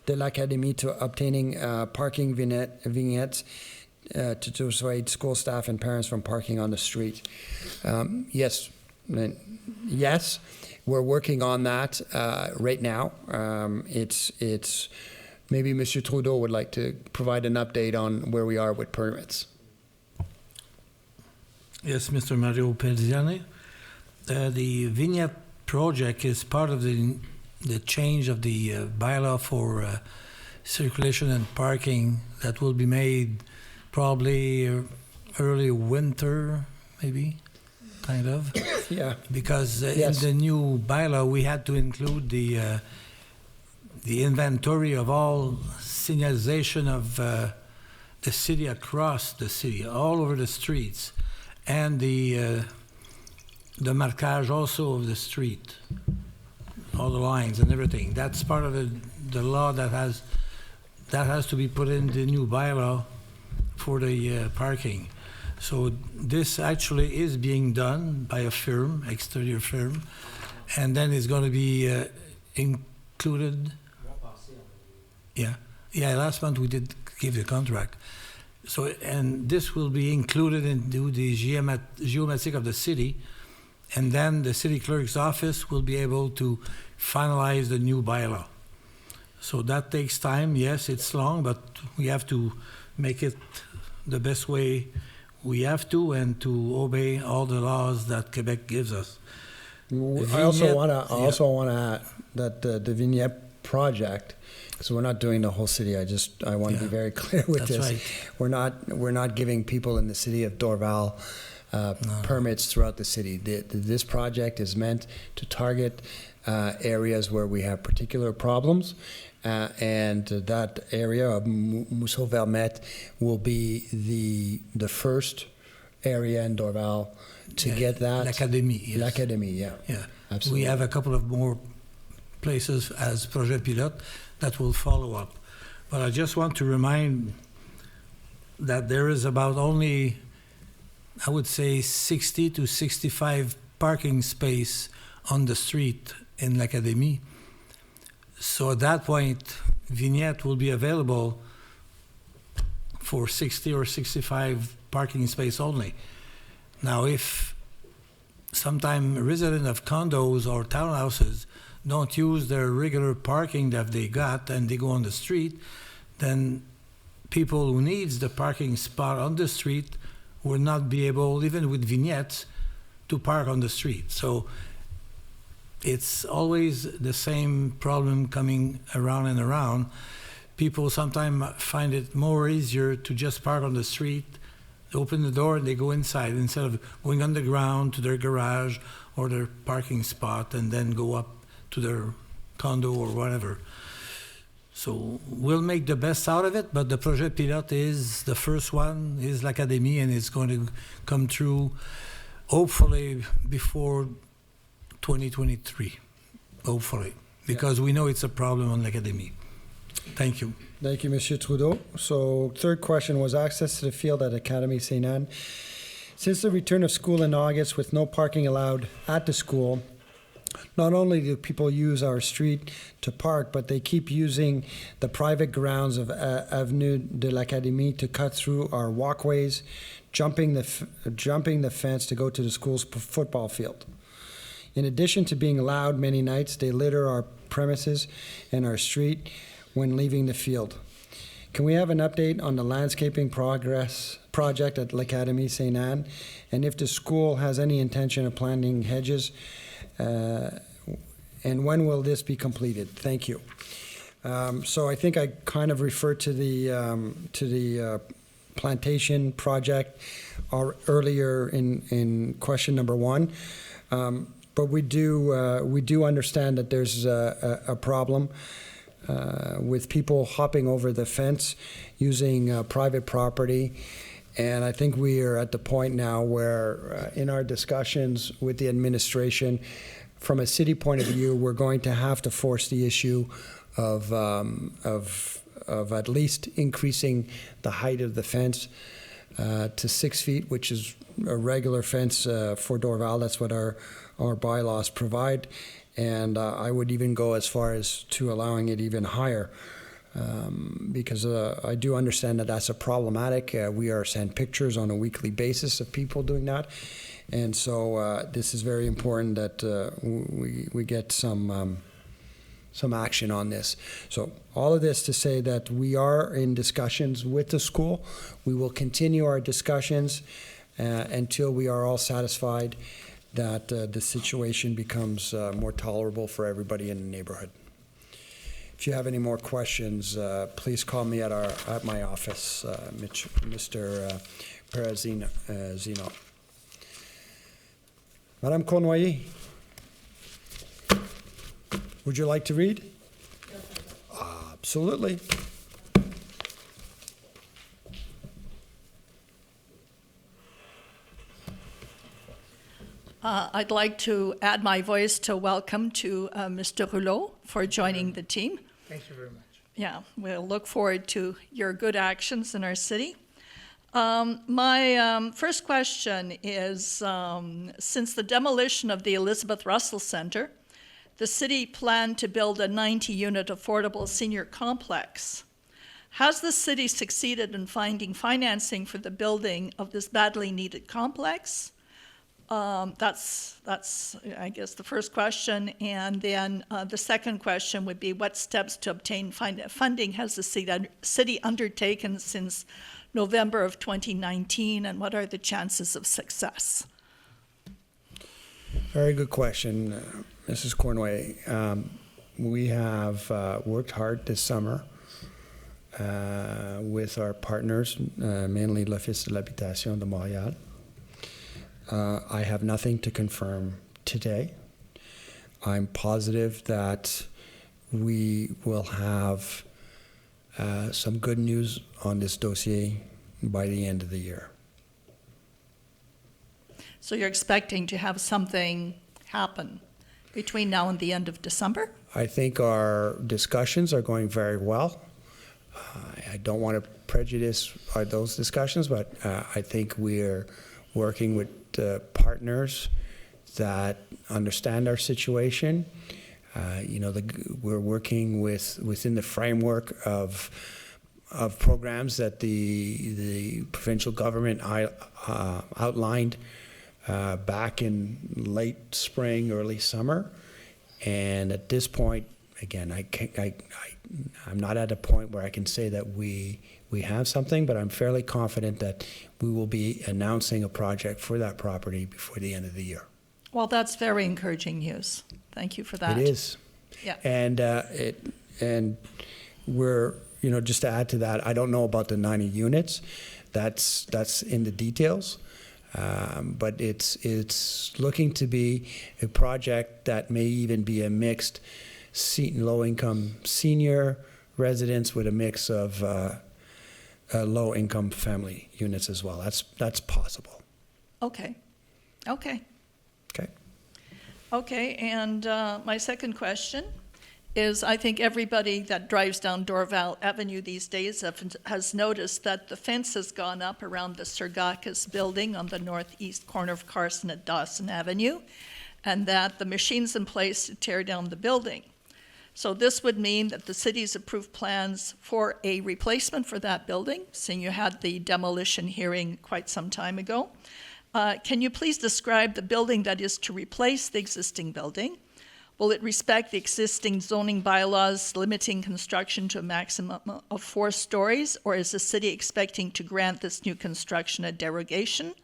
de l'Académie to obtaining parking vignettes to dissuade school staff and parents from parking on the street? Yes. Yes, we're working on that right now. It's maybe Monsieur Trudeau would like to provide an update on where we are with permits. Yes, Mr. Mario Perziani. The vignette project is part of the change of the bylaw for circulation and parking that will be made probably early winter, maybe, kind of. Yeah. Because Yes. in the new bylaw, we had to include the inventory of all signalization of the city, across the city, all over the streets, and the marquage also of the street, all the lines and everything. That's part of the law that has to be put in the new bylaw for the parking. So this actually is being done by a firm, exterior firm, and then it's going to be included. Yeah, last month we did give the contract. So, and this will be included into the geometric of the city, and then the city clerk's office will be able to finalize the new bylaw. So that takes time. Yes, it's long, but we have to make it the best way we have to, and to obey all the laws that Quebec gives us. I also want to add that the vignette project, so we're not doing the whole city. I want to be very clear with That's this. Right. We're not giving people in the city of Dorval permits throughout the city. This project is meant to target areas where we have particular problems, and that area of Mousseau-Vermette will be the first area in Dorval to get that. L'Académie. Yes. L'Académie, yeah. Yeah. Absolutely. We have a couple of more places as Projet Pilote that will follow up. But I just want to remind that there is about only I would say 60 to 65 parking space on the street in l'Académie. So at that point, vignette will be available for 60 or 65 parking space only. Now, if sometime resident of condos or townhouses don't use their regular parking that they got and they go on the street, then people who needs the parking spot on the street will not be able, even with vignettes, to park on the street. So it's always the same problem coming around and around. People sometimes find it more easier to just park on the street, open the door, and they go inside instead of going underground to their garage or their parking spot and then go up to their condo or whatever. So we'll make the best out of it, but the Projet Pilote is the first one, is l'Académie, and it's going to come through hopefully before 2023, hopefully, because we know it's a problem on l'Académie. Thank you. Thank you, Monsieur Trudeau. So, third question was access to the field at Academy St. Anne. Since the return of school in August with no parking allowed at the school, not only do people use our street to park, but they keep using the private grounds of Avenue de l'Académie to cut through our walkways, jumping the fence to go to the school's football field. In addition to being loud many nights, they litter our premises and our street when leaving the field. Can we have an update on the landscaping project at l'Académie St. Anne, and if the school has any intention of planting hedges, and when will this be completed? Thank you. So I think I kind of referred to the plantation project earlier in question number one. But we do understand that there's a problem with people hopping over the fence using private property. And I think we are at the point now where in our discussions with the administration, from a city point of view, we're going to have to force the issue of at least increasing the height of the fence to 6 feet, which is a regular fence for Dorval. That's what our bylaws provide. And I would even go as far as to allowing it even higher. Because I do understand that that's a problematic. We are sent pictures on a weekly basis of people doing that. And so this is very important that we get some action on this. So all of this to say that we are in discussions with the school. We will continue our discussions until we are all satisfied that the situation becomes more tolerable for everybody in the neighborhood. If you have any more questions, please call me at my office, Mr. Perazino. Madame Cournoyer, would you like to read? Absolutely. I'd like to add my voice to welcome to Mr. Rouleau for joining the team. Thank you very much. Yeah, we'll look forward to your good actions in our city. My first question is, since the demolition of the Elizabeth Russell Center, the city planned to build a 90-unit affordable senior complex. Has the city succeeded in finding financing for the building of this badly needed complex? That's I guess the first question, and then the second question would be, what steps to obtain funding has the city undertaken since November of 2019, and what are the chances of success? Very good question, Mrs. Cournoyer. We have worked hard this summer with our partners, mainly l'Office de l'Habitation de Montréal. I have nothing to confirm today. I'm positive that we will have some good news on this dossier by the end of the year. So you're expecting to have something happen between now and the end of December? I think our discussions are going very well. I don't want to prejudice those discussions, but I think we're working with partners that understand our situation. We're working within the framework of programs that the provincial government outlined back in late spring, early summer. And at this point, again, I'm not at a point where I can say that we have something, but I'm fairly confident that we will be announcing a project for that property before the end of the year. Well, that's very encouraging news. Thank you for that. It is. Yeah. And we're, just to add to that, I don't know about the 90 units. That's in the details. But it's looking to be a project that may even be a mixed low-income senior residents with a mix of low-income family units as well. That's possible. Okay. Okay. Okay, and my second question is, I think everybody that drives down Dorval Avenue these days has noticed that the fence has gone up around the Surgakis building on the northeast corner of Carson at Dawson Avenue, and that the machine's in place to tear down the building. So this would mean that the city's approved plans for a replacement for that building, seeing you had the demolition hearing quite some time ago. Can you please describe the building that is to replace the existing building? Will it respect the existing zoning bylaws limiting construction to a maximum of 4 stories, or is the city expecting to grant this new construction a derogation?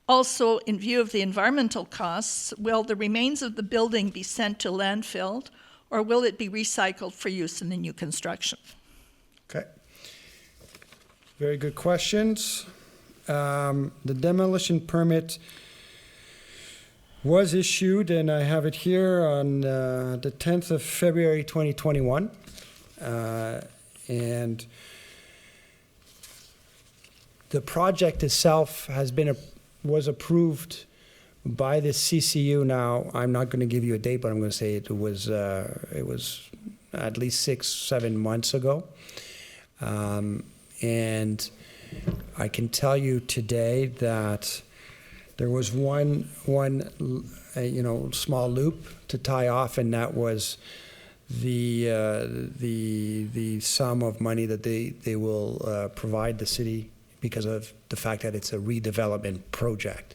Also, in view of the environmental costs, will the remains of the building be sent to landfill, or will it be recycled for use in the new construction? Okay. Very good questions. The demolition permit was issued, and I have it here on the 10th of February 2021. And the project itself was approved by the CCU. Now, I'm not going to give you a date, but I'm going to say it was at least 6-7 months ago. And I can tell you today that there was one small loop to tie off, and that was the sum of money that they will provide the city because of the fact that it's a redevelopment project.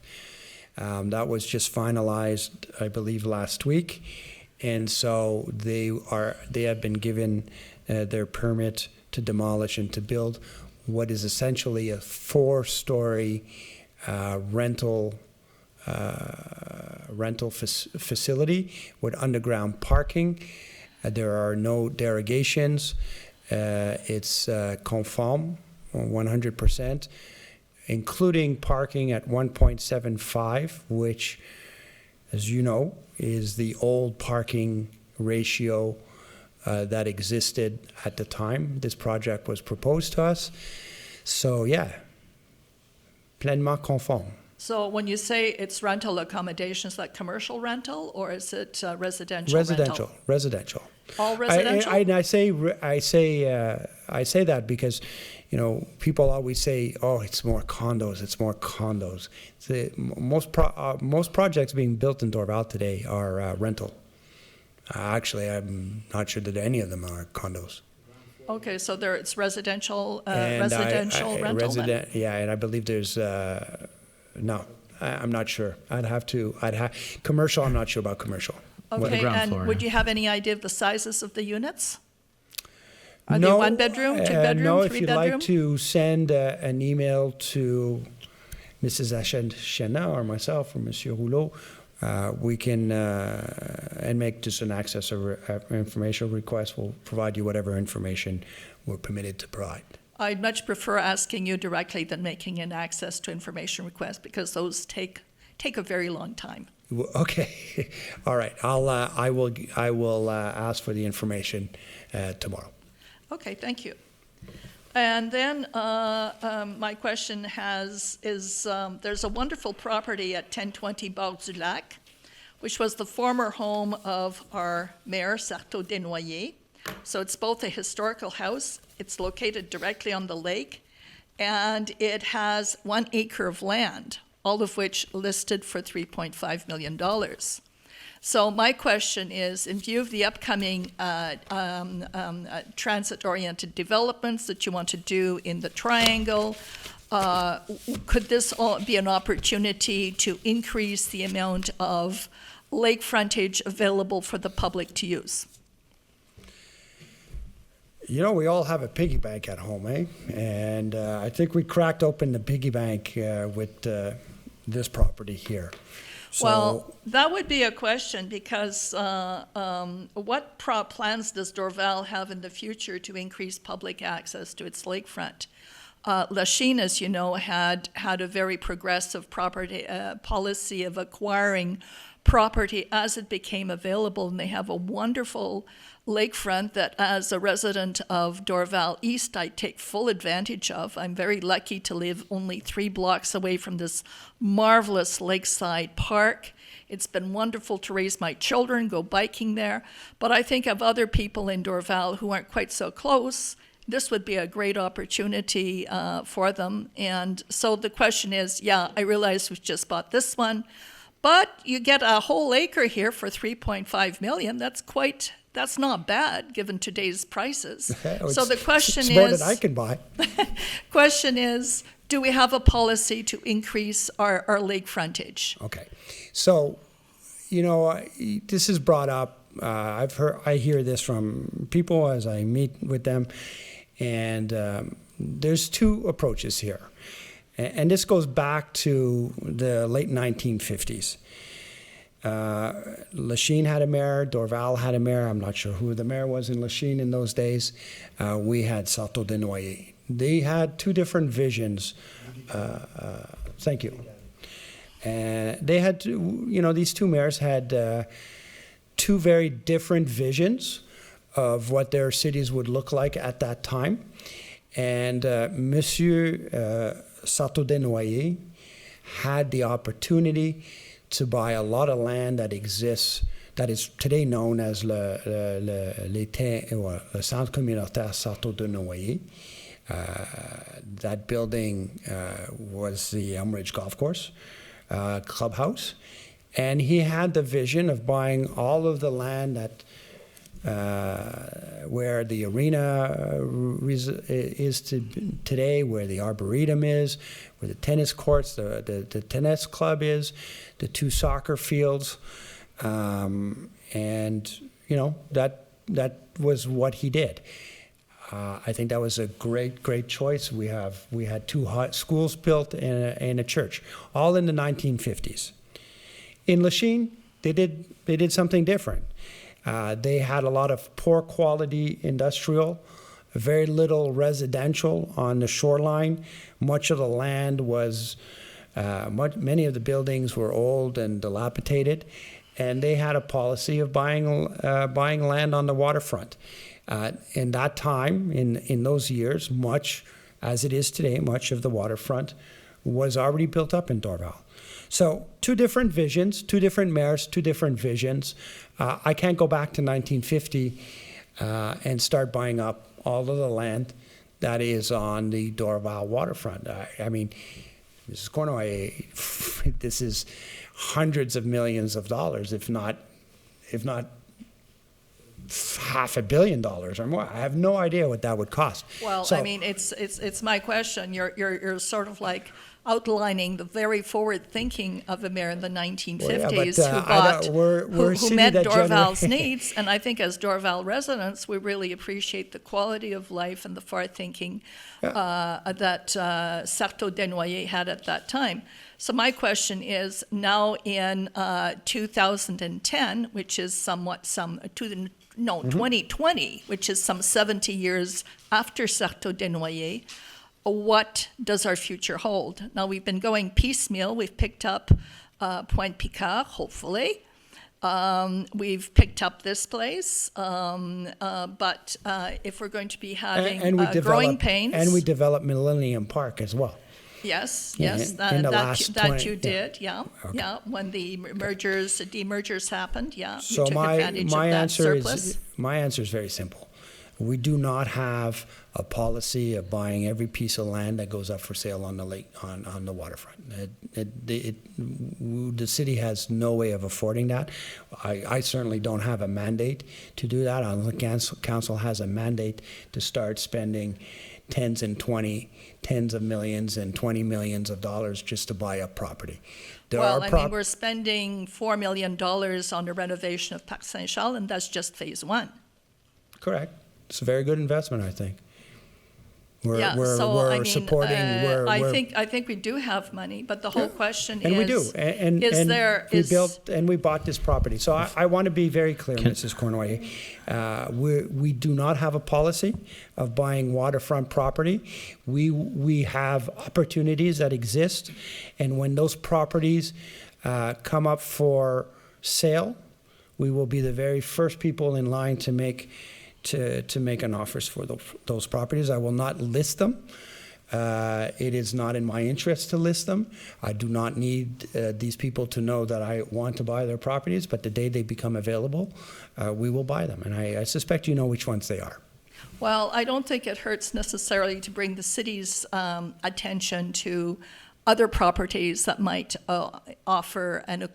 That was just finalized, I believe, last week, and so they have been given their permit to demolish and to build what is essentially a 4-story rental facility with underground parking. There are no derogations. It's conform 100%, including parking at 1.75, which, as you know, is the old parking ratio that existed at the time this project was proposed to us. So yeah, pleinement conforme. So when you say it's rental accommodations, like commercial rental, or is it residential? Residential. All residential? I say that because, people always say, "Oh, it's more condos. It's more condos." Most projects being built in Dorval today are rental. Actually, I'm not sure that any of them are condos. Okay, so it's residential, rental then? Yeah, and I believe there's, no, I'm not sure. Commercial, I'm not sure about commercial. Okay, and would you have any idea of the sizes of the units? Are no, they 1 bedroom, 2 bedroom, no, 3 if you'd bedroom? like to send an email to Mrs. Achena or myself or Monsieur Rouleau, we can and make just an access or information request. We'll provide you whatever information we're permitted to provide. I'd much prefer asking you directly than making an access to information request, because those take a very long time. Okay, all right. I will ask for the information tomorrow. Okay, thank you. And then my question is there's a wonderful property at 1020 Bords du Lac, which was the former home of our mayor, Sarto Desnoyers. So it's both a historical house, it's located directly on the lake, and it has 1 acre of land. all of which listed for $3.5 million. So my question is, in view of the upcoming transit-oriented developments that you want to do in the Triangle, could this be an opportunity to increase the amount of lake frontage available for the public to use? You know, we all have a piggy bank at home, eh? And I think we cracked open the piggy bank with this property here. So, well, that would be a question, because what plans does Dorval have in the future to increase public access to its lakefront? Lachine, as you know, had a very progressive property policy of acquiring property as it became available, and they have a wonderful lakefront that, as a resident of Dorval East, I take full advantage of. I'm very lucky to live only 3 blocks away from this marvelous lakeside park. It's been wonderful to raise my children, go biking there, but I think of other people in Dorval who aren't quite so close. This would be a great opportunity for them. And so the question is, yeah, I realize we've just bought this one, but you get a whole acre here for $3.5 million. That's not bad given today's prices. So the question it's more is, than I can buy. question is, do we have a policy to increase our lake frontage? Okay, so you know, this is brought up. I hear this from people as I meet with them, and there's 2 approaches here, and this goes back to the late 1950s. Lachine had a mayor, Dorval had a mayor. I'm not sure who the mayor was in Lachine in those days. We had Sarteau-Desnoyers. They had 2 different visions. Thank you. And they had, these 2 mayors had 2 very different visions of what their cities would look like at that time. And Monsieur Sarteau-Desnoyers had the opportunity to buy a lot of land that exists, that is today known as le Centre Communautaire Sarteau-Desnoyers. That building was the Elm Ridge Golf Course clubhouse. And he had the vision of buying all of the land that where the arena is today, where the Arboretum is, where the tennis courts, the tennis club is, the 2 soccer fields, and that was what he did. I think that was a great choice. We had 2 schools built and a church, all in the 1950s. In Lachine, they did something different. They had a lot of poor quality industrial, very little residential on the shoreline. Much of the land was, many of the buildings were old and dilapidated, and they had a policy of buying land on the waterfront. In that time, in those years, much as it is today, much of the waterfront was already built up in Dorval. So 2 different visions, 2 different mayors, 2 different visions. I can't go back to 1950 and start buying up all of the land that is on the Dorval waterfront. I mean, Mrs. Cournoy, this is hundreds of millions of dollars, if not $500 million or more. I have no idea what that would cost. Well, so, I mean, it's my question. You're sort of like outlining the very forward thinking of a mayor in the 1950s who met Dorval's needs. And I think as Dorval residents, we really appreciate the quality of life and the far thinking that Sarteau-Desnoyers had at that time. So my question is, now in 2010, which is 2020, which is some 70 years after Sarteau-Desnoyers, what does our future hold? Now, we've been going piecemeal. We've picked up Pointe Picard, hopefully. We've picked up this place. But if we're going to be having growing pains... And we developed Millennium Park as well. Yes, in that you did, yeah. When the demergers happened, yeah. So you took advantage of that surplus. My answer is very simple. We do not have a policy of buying every piece of land that goes up for sale on the lake, on the waterfront. The city has no way of affording that. I certainly don't have a mandate to do that. The council has a mandate to start spending tens of millions and 20 millions of dollars just to buy up property. We're spending $4 million on the renovation of Parc Saint-Charles, and that's just phase one. Correct. It's a very good investment, I think. I think we do have money, but the whole question is... And we do. And we bought this property. So I want to be very clear, Mrs. Cournoyer. We do not have a policy of buying waterfront property. We have opportunities that exist, and when those properties come up for sale, we will be the very first people in line to make an offers for those properties. I will not list them. It is not in my interest to list them. I do not need these people to know that I want to buy their properties, but the day they become available, we will buy them. And I suspect you know which ones they are. Well, I don't think it hurts necessarily to bring the city's attention to other properties that might offer an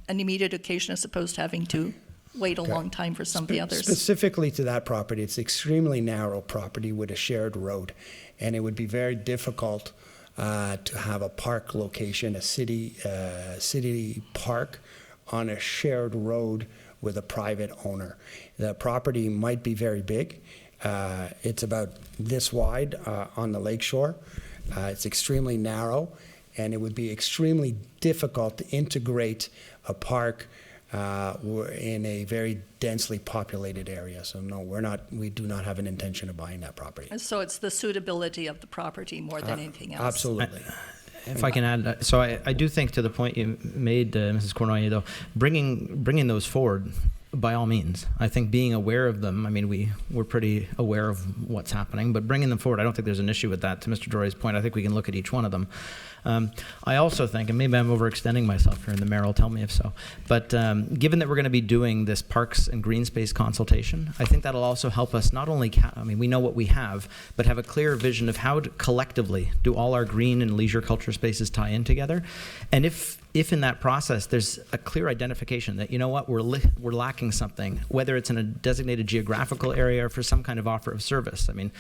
immediate occasion, as opposed to having to wait a long time for some of the others. Specifically to that property, it's extremely narrow property with a shared road, and it would be very difficult to have a park location, a city park on a shared road with a private owner. The property might be very big. It's about this wide on the lakeshore. It's extremely narrow, and it would be extremely difficult to integrate a park in a very densely populated area. So no, we do not have an intention of buying that property. So it's the suitability of the property more than anything else. Absolutely. If I can add, so I do think to the point you made, Mrs. Cournoyer, though, bringing those forward, by all means. I think being aware of them, I mean, we're pretty aware of what's happening, but bringing them forward, I don't think there's an issue with that. To Mr. Dorey's point, I think we can look at each one of them. I also think, and maybe I'm overextending myself here, and the mayor will tell me if so, but given that we're going to be doing this parks and green space consultation, I think that'll also help us not only, we know what we have, but have a clear vision of how collectively do all our green and leisure culture spaces tie in together. And if in that process there's a clear identification that, you know what, we're lacking something, whether it's in a designated geographical area or for some kind of offer of service. I mean,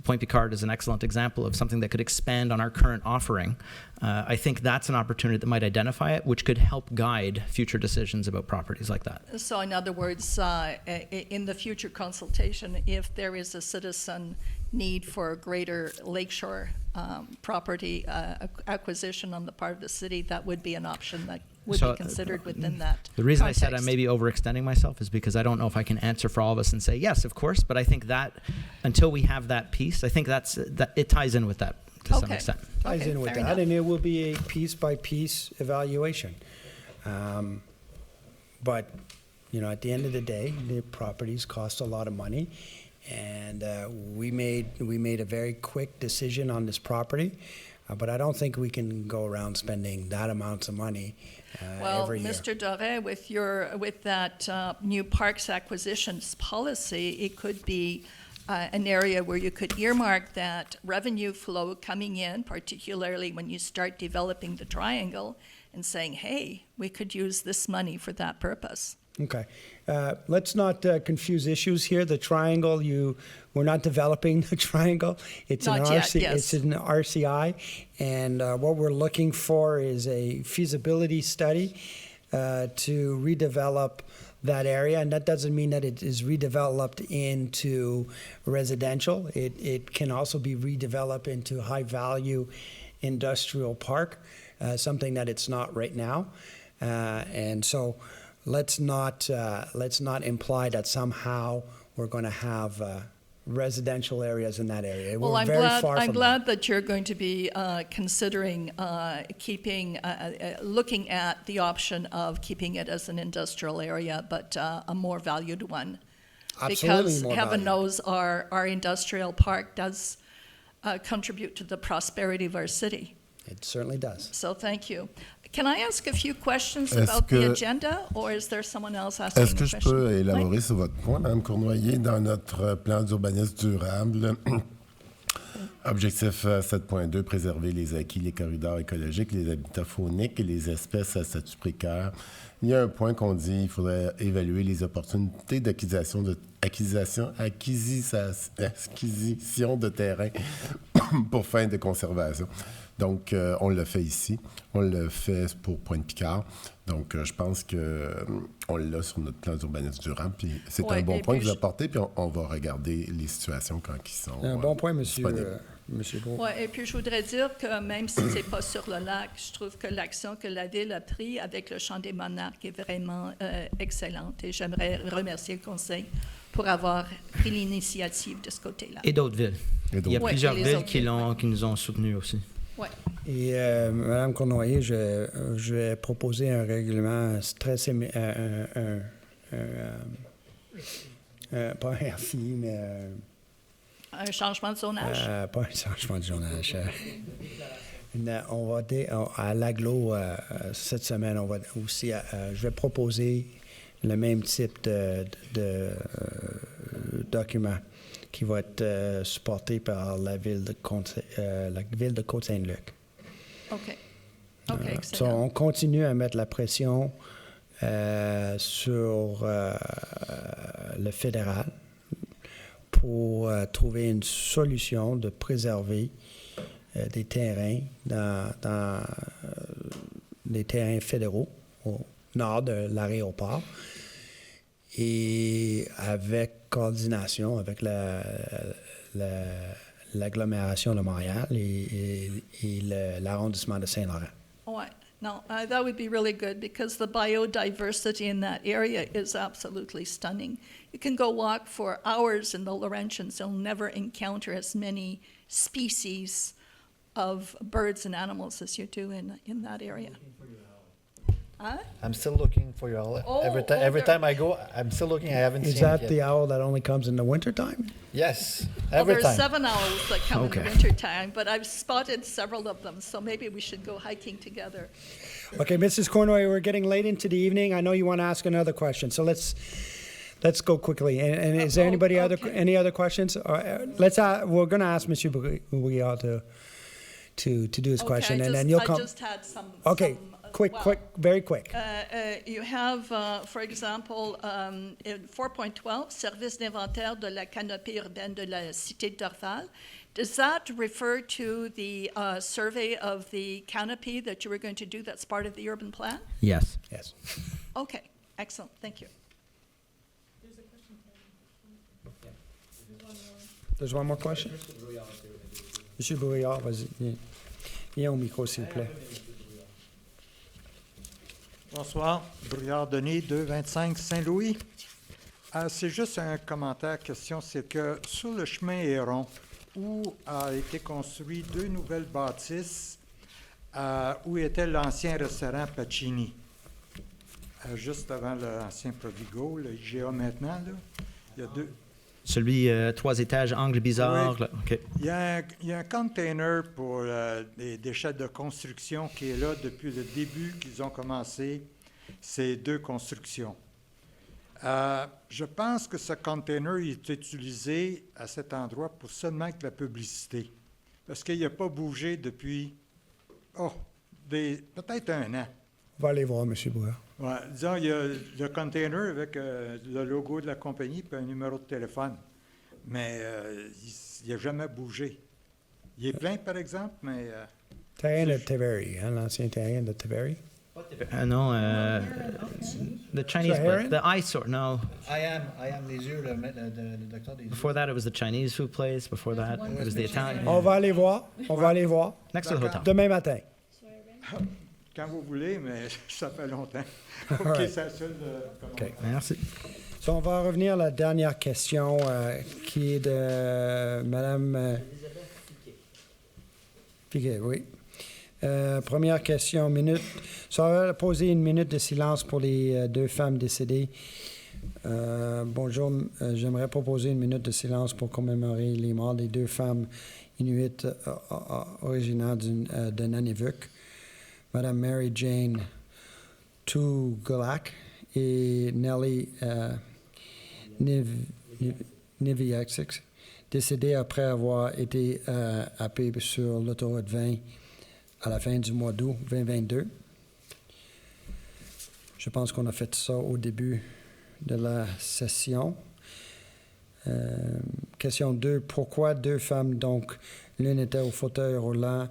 Point Picard is an excellent example of something that could expand on our current offering. I think that's an opportunity that might identify it, which could help guide future decisions about properties like that. So in other words, in the future consultation, if there is a citizen need for a greater lakeshore property acquisition on the part of the city, that would be an option that would be considered within that The reason context. I said I may be overextending myself is because I don't know if I can answer for all of us and say, yes, of course, but I think that until we have that piece, I think that it ties in with that to some extent. Ties in with that, enough. And it will be a piece-by-piece evaluation. But, at the end of the day, the properties cost a lot of money, and we made a very quick decision on this property. But I don't think we can go around spending that amount of money every year. Mr. Dorey, with that new parks acquisitions policy, it could be an area where you could earmark that revenue flow coming in, particularly when you start developing the triangle, and saying, hey, we could use this money for that purpose. Okay. Let's not confuse issues here. The triangle, we're not developing the triangle. It's not an yet, yes. It's an RCI, and what we're looking for is a feasibility study to redevelop that area, and that doesn't mean that it is redeveloped into residential. It can also be redeveloped into high-value industrial park, something that it's not right now, and so. Let's not imply that somehow we're going to have residential areas in that area. Well, I'm glad that you're going to be considering looking at the option of keeping it as an industrial area, but a more valued one. Absolutely, because more heaven valued. knows our industrial park does contribute to the prosperity of our city. It certainly does. So thank you. Can I ask a few questions Est-ce about the que- agenda, or is there someone else asking Est-ce que a je question? peux élaborer Oui. sur votre point, Mme Cournoyer, dans notre plan d'urbanisme durable? Objectif 7.2, préserver les acquis, les corridors écologiques, les habitats fauniques et les espèces à statut précaire. Il y a un point qu'on dit qu'il faudrait évaluer les opportunités d'acquisition de terrain pour fin de conservation. Donc, on le fait ici. On le fait pour Pointe-Picard. Donc, je pense qu'on l'a sur notre plan d'urbanisme durable. Puis c'est Ouais, un bon et point puis que vous je- apportez. Puis on va regarder les situations quand ils sont Un bon point, monsieur disponibles. Gros. Ouais, et puis je voudrais dire que même si c'est pas sur le lac, je trouve que l'action que la ville a prise avec le Chant des Monarques est vraiment excellente. Et j'aimerais remercier le conseil pour avoir pris l'initiative de ce côté-là. Et d'autres villes. Et donc, Il y a Ouais, plusieurs et les villes autres qui, villes, qui nous ont soutenus aussi. Ouais. Et Mme Cournoyer, je vais proposer un règlement très pas un RCI, mais Un changement de zonage. pas un changement de journage. On va à l'aglo cette semaine, on va aussi. Je vais proposer le même type de document qui va être supporté par la ville de Côte-Saint-Luc. OK. OK, So, excellent. on continue à mettre la pression sur le fédéral pour trouver une solution de préserver des terrains dans des terrains fédéraux au nord de l'aéroport et avec coordination avec l'agglomération de Montréal et l'arrondissement de Saint-Laurent. Ouais. No, that would be really good because the biodiversity in that area is absolutely stunning. You can go walk for hours in the Laurentians. You'll never encounter as many species of birds and animals as you do in that area. Huh? I'm still looking for your owl. Oh, every there- time I go, I'm still looking. I haven't Is seen that it the yet. owl that only comes in the wintertime? Yes, Well, every there's time. 7 owls that come Okay. in the wintertime, but I've spotted several of them, so maybe we should go hiking together. Okay, Mrs. Cornoy, we're getting late into the evening. I know you want to ask another question, so let's go quickly. And is there anybody okay. any other questions? We're going to ask Monsieur Bouillard to do his question, and then you'll I come. just had some. Okay, quick, very quick. You have, for example, in 4.12, service d'inventaire de la canopée urbaine de la cité de Dorval. Does that refer to the survey of the canopy that you were going to do that's part of the urban plan? Yes. Yes. Okay, excellent, thank you. There's one more question? Monsieur Bouillard, vas-y. Viens au micro, s'il vous plaît. Bonsoir, Brouillard Denis, 225 Saint-Louis. C'est juste un commentaire, question, c'est que sur le chemin Héron, où a été construit 2 nouvelles bâtisses, où était l'ancien restaurant Pacini, juste avant l'ancien Provigo, le IGA maintenant, là, il y a 2... Celui 3 étages, angle bizarre. Oui. Là. OK. Il y a un container pour des déchets de construction qui est là depuis le début qu'ils ont commencé ces 2 constructions. Je pense que ce container est utilisé à cet endroit pour seulement que la publicité, parce qu'il n'a pas bougé depuis peut-être 1 an. On va aller voir, Monsieur Bouillard. Ouais, disons, il y a le container avec le logo de la compagnie et un numéro de téléphone. Mais il n'a jamais bougé. Il est plein, par exemple, mais... Terrain de Taveri, hein, l'ancien terrain de Taveri. No, the Chinese, Heron? the eyesore. No, I am les yeux, le docteur des yeux. before that it was the Chinese food place. Before that it was the Italian. On va aller voir. On va aller voir. Next to the hotel. Demain matin. Quand vous voulez, mais ça fait longtemps. All OK, right. c'est la seule OK. Merci. So, on va revenir à la dernière question qui est de Mme Piquet, oui. Première question, minute. Ça va poser une minute de silence pour les 2 femmes décédées. Bonjour, j'aimerais proposer une minute de silence pour commémorer les morts des 2 femmes Inuit originaire de Nunavut, Madame Mary Jane Tugolak et Nellie Niviaxix, décédés après avoir été happés sur l'autoroute 20 à la fin du mois d'août 2022. Je pense qu'on a fait ça au début de la session. Question 2. Pourquoi 2 femmes, donc l'une était au fauteuil roulant,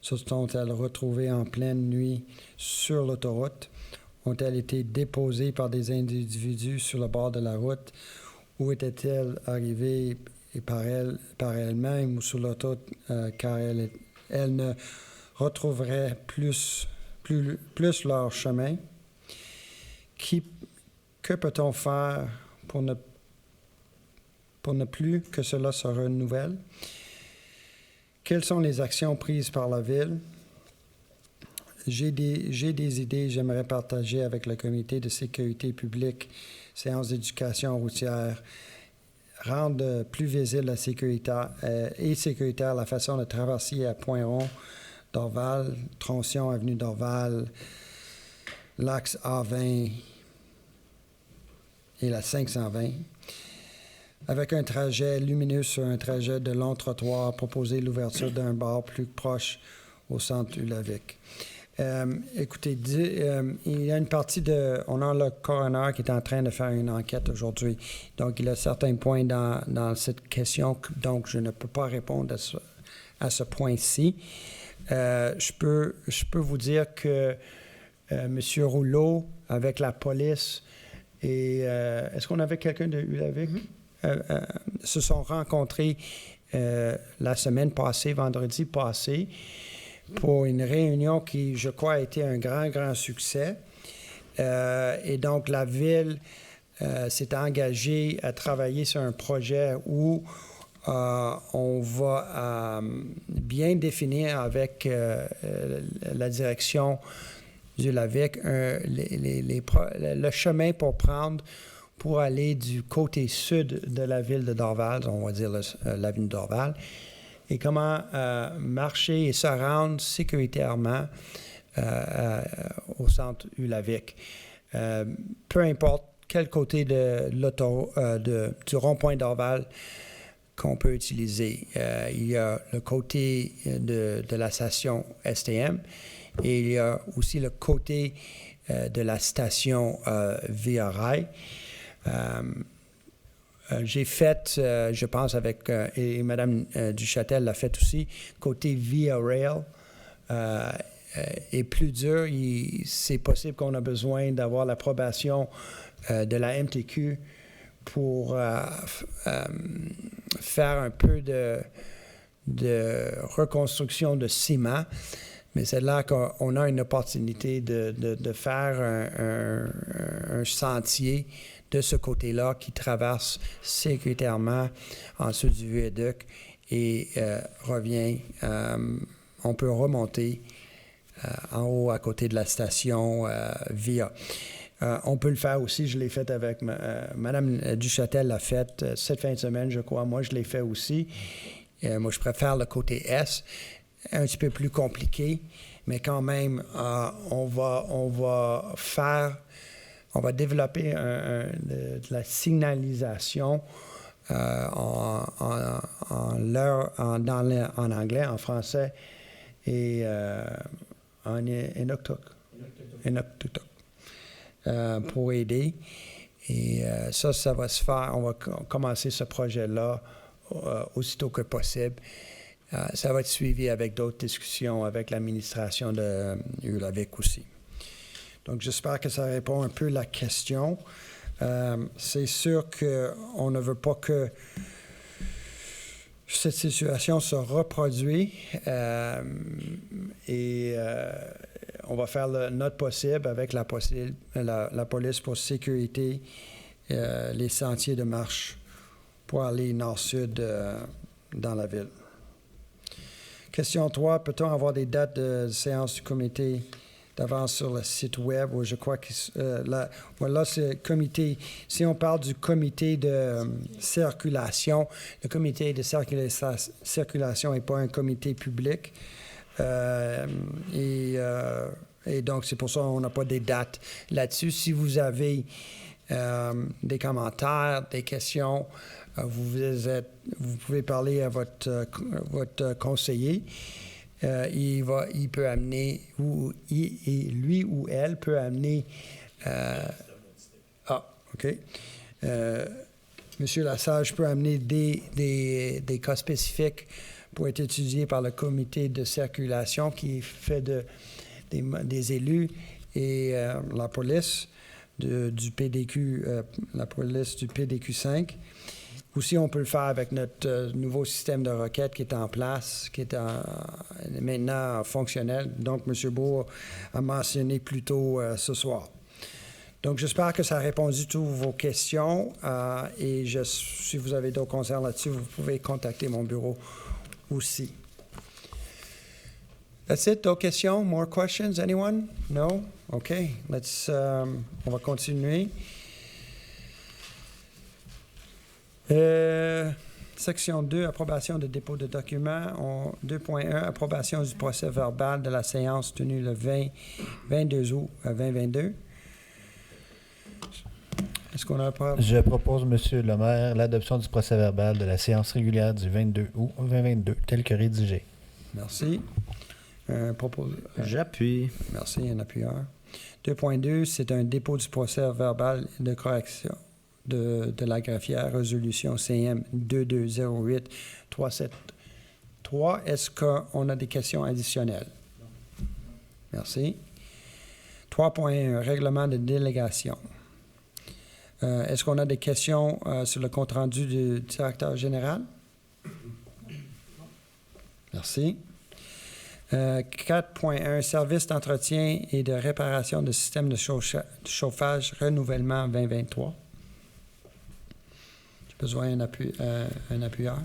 se sont-elles retrouvées en pleine nuit sur l'autoroute? Ont-elles été déposées par des individus sur le bord de la route? Où étaient-elles arrivées par elles-mêmes ou sur l'autoroute car elles ne retrouveraient plus leur chemin? Que peut-on faire pour ne plus que cela se renouvelle? Quelles sont les actions prises par la Ville? J'ai des idées, j'aimerais partager avec le comité de sécurité publique, séance d'éducation routière, rendre plus visible la sécuritaire la façon de traverser à Point-Rond, Dorval, Tronçon, avenue Dorval, l'axe A20 et la 520. Avec un trajet lumineux sur un trajet de long trottoir, proposer l'ouverture d'un bar plus proche au centre Ulavik. Écoutez, il y a une partie on a le coroner qui est en train de faire une enquête aujourd'hui. Donc, il y a certains points dans cette question, donc je ne peux pas répondre à ce point-ci. Je peux vous dire que M. Rouleau, avec la police, et est-ce qu'on avait quelqu'un de Ulavik? Se sont rencontrés la semaine passée, vendredi passé, pour une réunion qui, je crois, a été un grand succès. Et donc, la Ville s'est engagée à travailler sur un projet où on va bien définir avec la direction du LAVIC le chemin pour prendre pour aller du côté sud de la ville de Dorval, on va dire l'avenue Dorval, et comment marcher et se rendre sécuritairement au centre Ulavik. Peu importe quel côté du rond-point Dorval qu'on peut utiliser. Il y a le côté de la station STM et il y a aussi le côté de la station Via Rail. J'ai fait, je pense, et Mme Duchâtel l'a fait aussi, côté Via Rail est plus dur. C'est possible qu'on a besoin d'avoir l'approbation de la MTQ pour faire un peu de reconstruction de ciment. Mais c'est là qu'on a une opportunité de faire un sentier de ce côté-là qui traverse sécuritairement en dessous du viaduc et revient. On peut remonter en haut à côté de la station Via. On peut le faire aussi, je l'ai fait avec Mme Duchâtel l'a fait cette fin de semaine, je crois. Moi, je l'ai fait aussi. Moi, je préfère le côté S, un petit peu plus compliqué, mais quand même, on va développer de la signalisation en anglais, en français et en Inuktitut pour aider. Et ça va se faire. On va commencer ce projet-là aussitôt que possible. Ça va être suivi avec d'autres discussions avec l'administration de Ulavik aussi. Donc, j'espère que ça répond un peu à la question. C'est sûr qu'on ne veut pas que cette situation se reproduise et on va faire notre possible avec la police pour sécurité les sentiers de marche pour aller nord-sud dans la ville. Question 3. Peut-on avoir des dates de séance du comité d'avance sur le site web, où je crois que voilà, c'est le comité. Si on parle du comité de circulation, le comité de circulation n'est pas un comité public. Et donc, c'est pour ça qu'on n'a pas des dates là-dessus. Si vous avez des commentaires, des questions, vous pouvez parler à votre conseiller. Il peut amener, lui ou elle peut amener. OK. Monsieur Lassage peut amener des cas spécifiques pour être étudiés par le comité de circulation qui est fait des élus et la police du PDQ, la police du PDQ 5. Aussi, on peut le faire avec notre nouveau système de requête qui est en place, qui est maintenant fonctionnel. Donc, M. Beau a mentionné plus tôt ce soir. Donc, j'espère que ça a répondu à toutes vos questions. Et si vous avez d'autres concerns là-dessus, vous pouvez contacter mon bureau aussi. That's it. D'autres questions? More questions? Anyone? No? OK. On va continuer. Section 2, approbation de dépôt de documents. 2.1, approbation du procès verbal de la séance tenue le 22 août 2022. Est-ce qu'on a Je propose, Monsieur le maire, l'adoption du procès verbal de la séance régulière du 22 août 2022, tel que rédigé. Merci. J'appuie. Merci, un appuyeur. 2.2, c'est un dépôt du procès verbal de correction de la greffière, résolution CM 2208-373. Est-ce qu'on a des questions additionnelles? Merci. 3.1, règlement de délégation. Est-ce qu'on a des questions sur le compte-rendu du directeur général? Merci. 4.1, service d'entretien et de réparation de système de chauffage, renouvellement 2023. J'ai besoin d'un appuyeur.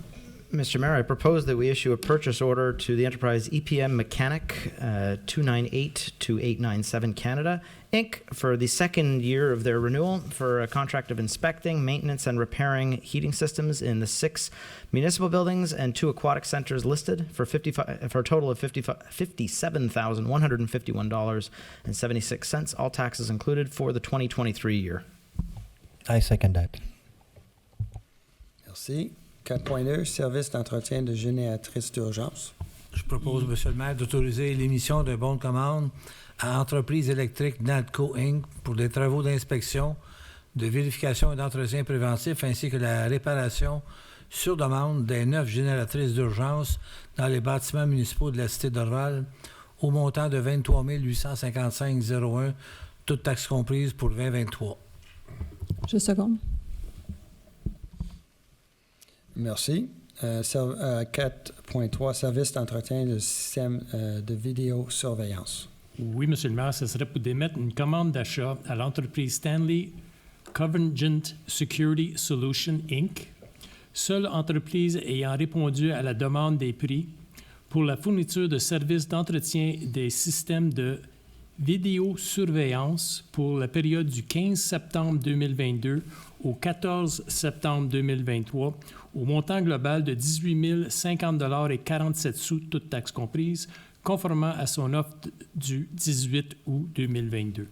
Mr. Mayor, I propose that we issue a purchase order to the enterprise EPM Mechanic 298-2897 Canada, Inc., for the second year of their renewal for a contract of inspecting, maintenance, and repairing heating systems in the 6 municipal buildings and 2 aquatic centers listed for a total of $57,151.76, all taxes included, for the 2023 year. I second that. Merci. 4.2, service d'entretien de génératrice d'urgence. Je propose, Monsieur le maire, d'autoriser l'émission d'un bon de commande à Entreprise électrique NADCO Inc. pour des travaux d'inspection, de vérification et d'entretien préventif, ainsi que la réparation sur demande des 9 génératrices d'urgence dans les bâtiments municipaux de la Cité d'Orval, au montant de 23 855,01, toutes taxes comprises pour 2023. Je seconde. Merci. 4.3, service d'entretien de système de vidéosurveillance. Oui, Monsieur le maire, ce serait pour démettre une commande d'achat à l'entreprise Stanley Convergent Security Solution, Inc., seule entreprise ayant répondu à la demande des prix pour la fourniture de services d'entretien des systèmes de vidéosurveillance pour la période du 15 septembre 2022 au 14 septembre 2023, au montant global de 18 050,47 $, toutes taxes comprises, conformément à son offre du 18 août 2022.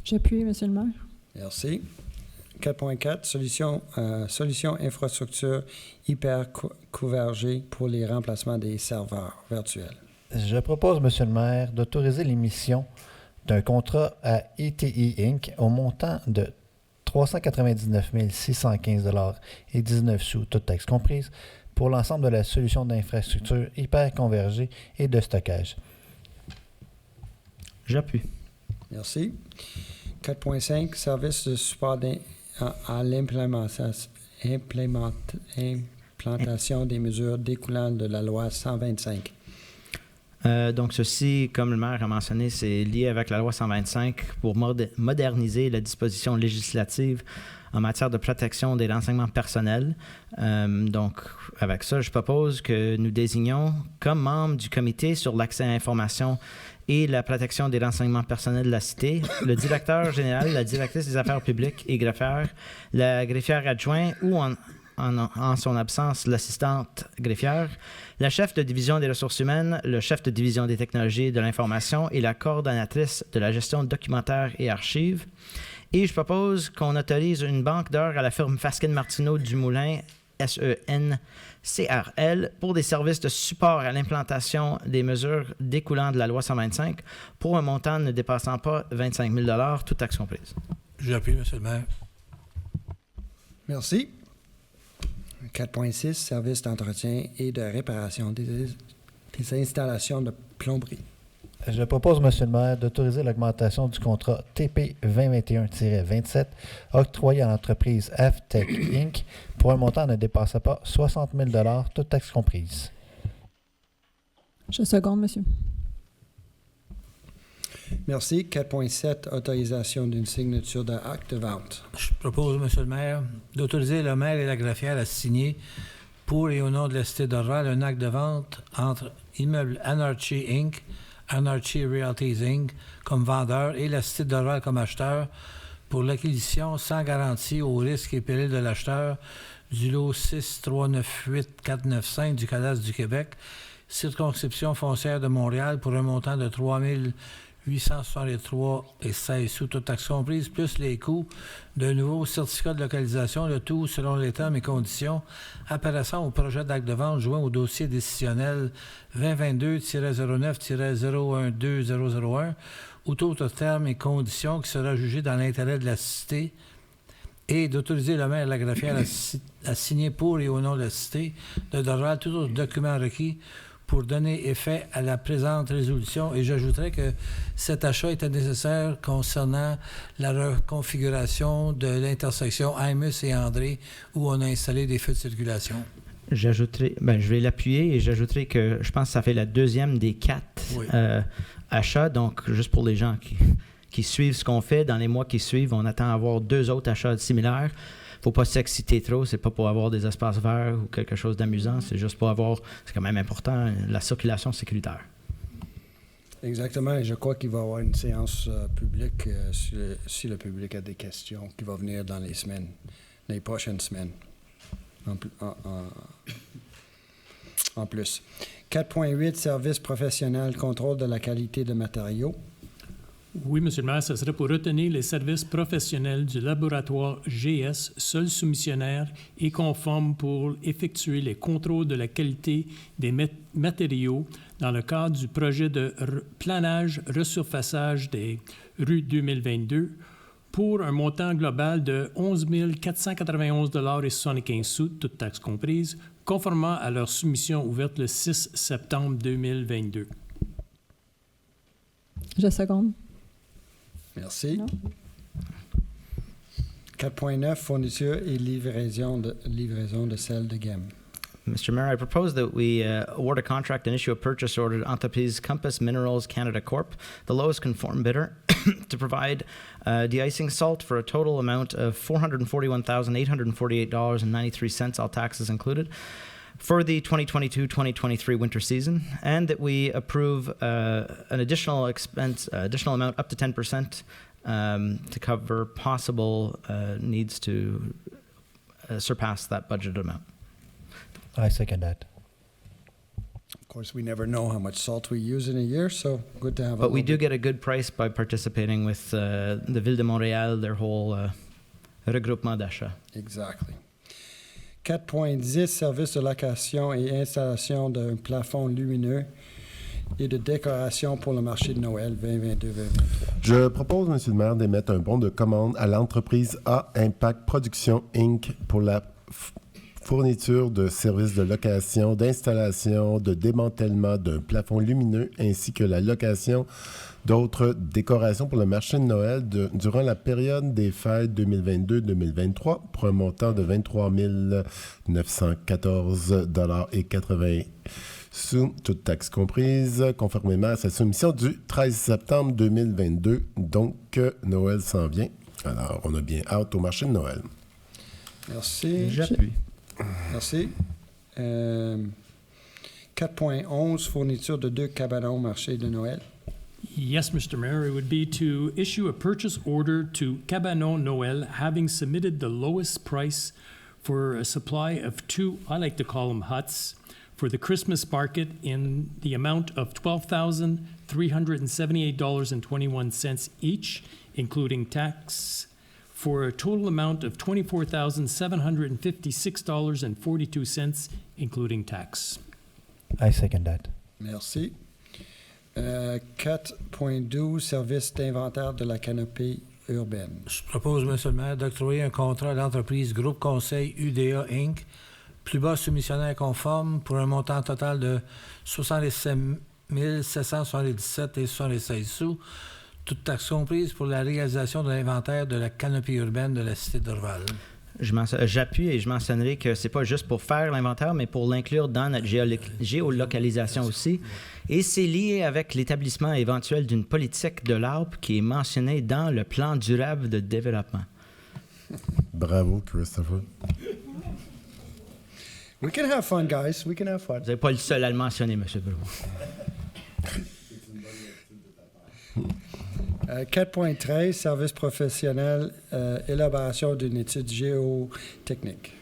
J'appuie, Monsieur le maire. Merci. 4.4, solution infrastructure hyper-convergée pour les remplacements des serveurs virtuels. Je propose, Monsieur le maire, d'autoriser l'émission d'un contrat à ETI Inc. au montant de 399 615,19 $, toutes taxes comprises, pour l'ensemble de la solution d'infrastructure hyper convergée et de stockage. J'appuie. Merci. 4.5, service de support à l'implémentation des mesures découlant de la loi 125. Donc, ceci, comme le maire a mentionné, c'est lié avec la loi 125 pour moderniser la disposition législative en matière de protection des renseignements personnels. Donc, avec ça, je propose que nous désignions comme membre du comité sur l'accès à l'information et la protection des renseignements personnels de la Cité, le directeur général, la directrice des affaires publiques et greffière, la greffière adjointe ou en son absence, l'assistante greffière, la chef de division des ressources humaines, le chef de division des technologies de l'information et la coordonnatrice de la gestion documentaire et archives. Et je propose qu'on autorise une banque d'heures à la firme Fasken-Martineau du Moulin, SENCRL, pour des services de support à l'implantation des mesures découlant de la loi 125 pour un montant ne dépassant pas 25 000 $, toutes taxes comprises. J'appuie, M. le maire. Merci. 4.6, services d'entretien et de réparation des installations de plomberie. Je propose, M. le maire, d'autoriser l'augmentation du contrat TP 2021-27 octroyé à l'entreprise AFTEC Inc. pour un montant ne dépassant pas 60 000 $, toutes taxes comprises. Je seconde, monsieur. Merci. 4.7, autorisation d'une signature d'acte de vente. Je propose, M. le maire, d'autoriser le maire et la greffière à signer pour et au nom de la Cité d'Orval un acte de vente entre Immeuble Anarchy Inc., Anarchy Realties Inc. comme vendeur et la Cité d'Orval comme acheteur pour l'acquisition sans garantie au risque et péril de l'acheteur du lot 6398495 du cadastre du Québec, circonscription foncière de Montréal pour un montant de 3 863,16 sous toute taxe comprise, plus les coûts d'un nouveau certificat de localisation, le tout selon les termes et conditions apparaissant au projet d'acte de vente joint au dossier décisionnel 2022-009-012-001 ou d'autres termes et conditions qui sera jugé dans l'intérêt de la Cité et d'autoriser le maire et la greffière à signer pour et au nom de la Cité de Dorval tout autre document requis pour donner effet à la présente résolution. Et j'ajouterais que cet achat était nécessaire concernant la reconfiguration de l'intersection Amos et André où on a installé des feux de circulation. J'ajouterai, je vais l'appuyer et j'ajouterai que je pense que ça fait la deuxième des 4 achats. Donc, juste pour les gens qui suivent ce qu'on fait, dans les mois qui suivent, on attend à avoir 2 autres achats similaires. Faut pas s'exciter trop, c'est pas pour avoir des espaces verts ou quelque chose d'amusant, c'est juste pour avoir, c'est quand même important, la circulation sécuritaire. Exactement, et je crois qu'il va y avoir une séance publique si le public a des questions qui va venir dans les prochaines semaines. En plus. 4.8, services professionnels, contrôle de la qualité de matériaux. Oui, M. le maire, ce serait pour retenir les services professionnels du laboratoire GS, seul soumissionnaire et conforme pour effectuer les contrôles de la qualité des matériaux dans le cadre du projet de planage resurfaçage des rues 2022 pour un montant global de 11 491,75 $, toutes taxes comprises, conformément à leur soumission ouverte le 6 septembre 2022. Je seconde. Merci. 4.9, fourniture et livraison de sel de gamme. Mr. Mayor, I propose that we award a contract and issue a purchase order to Entreprise Compass Minerals Canada Corp., the lowest conform bidder, to provide de-icing salt for a total amount of $441,848.93, all taxes included, for the 2022-2023 winter season, and that we approve an additional amount up to 10% to cover possible needs to surpass that budgeted amount. I second that. Of course, we never know how much salt we use in a year, so good to have. But we do get a good price by participating with the Ville de Montréal, their whole regroupement d'achat. Exactly. 4.10, services de location et installation d'un plafond lumineux et de décoration pour le marché de Noël 2022-2023. Je propose, M. le maire, d'émettre un bon de commande à l'entreprise A Impact Production Inc. pour la fourniture de services de location, d'installation, de démantèlement d'un plafond lumineux ainsi que la location d'autres décorations pour le marché de Noël durant la période des fêtes 2022-2023 pour un montant de 23 914,80 sous toute taxe comprise, conformément à sa soumission du 13 septembre 2022. Donc, Noël s'en vient. Alors, on a bien hâte au marché de Noël. Merci. J'appuie. Merci. 4.11, fourniture de 2 cabanons au marché de Noël. Yes, Mr. Mayor, it would be to issue a purchase order to Cabanon Noël, having submitted the lowest price for a supply of 2, I like to call them huts, for the Christmas market in the amount of $12,378.21 each, including tax, for a total amount of $24,756.42, including tax. I second that. Merci. 4.12, service d'inventaire de la canopée urbaine. Je propose, Monsieur le maire, d'octroyer un contrat à l'entreprise Groupe Conseil UDA Inc., plus bas soumissionnaire conforme, pour un montant total de 67 777 et 76 sous, toute taxe comprise, pour la réalisation de l'inventaire de la canopée urbaine de la cité d'Orval. J'appuie et je mentionnerai que c'est pas juste pour faire l'inventaire, mais pour l'inclure dans notre géolocalisation aussi. Et c'est lié avec l'établissement éventuel d'une politique de l'arbre qui est mentionnée dans le plan durable de développement. Bravo, Christopher. We can have fun, guys. We can have fun. Vous n'êtes pas le seul à le mentionner, M. Brouwer. 4.13, service professionnel, élaboration d'une étude géotechnique.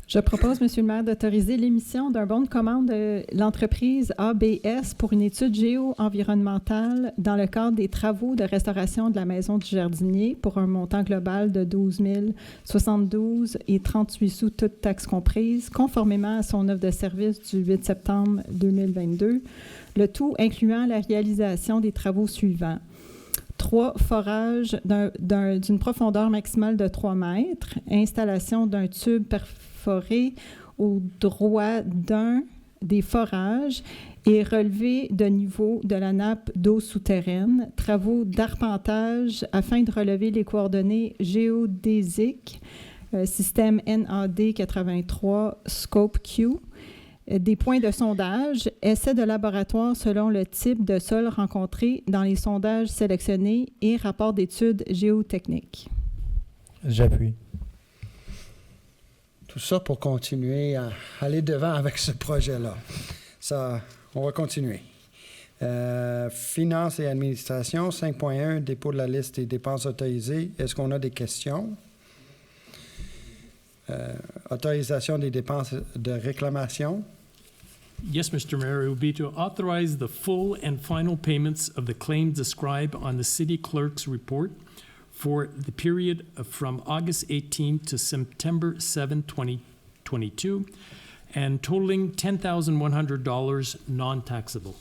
Je propose, Monsieur le maire, d'autoriser l'émission d'un bon de commande de l'entreprise ABS pour une étude géo-environnementale dans le cadre des travaux de restauration de la maison du jardinier pour un montant global de 12 072 et 38 sous, toutes taxes comprises, conformément à son offre de service du 8 septembre 2022, le tout incluant la réalisation des travaux suivants. 3 forages d'une profondeur maximale de 3 mètres, installation d'un tube perforé au droit d'un des forages et relevé de niveau de la nappe d'eau souterraine, travaux d'arpentage afin de relever les coordonnées géodésiques, système NAD 83, Scope Q, des points de sondage, essais de laboratoire selon le type de sol rencontré dans les sondages sélectionnés et rapport d'études géotechniques. J'appuie. Tout ça pour continuer à aller devant avec ce projet-là. Ça, on va continuer. Finances et administration, 5.1, dépôt de la liste des dépenses autorisées. Est-ce qu'on a des questions? Autorisation des dépenses de réclamation. Yes, Mr. Mayor, it would be to authorize the full and final payments of the claims described on the city clerk's report for the period from August 18 to September 7, 2022, and totaling $10,100 non-taxable.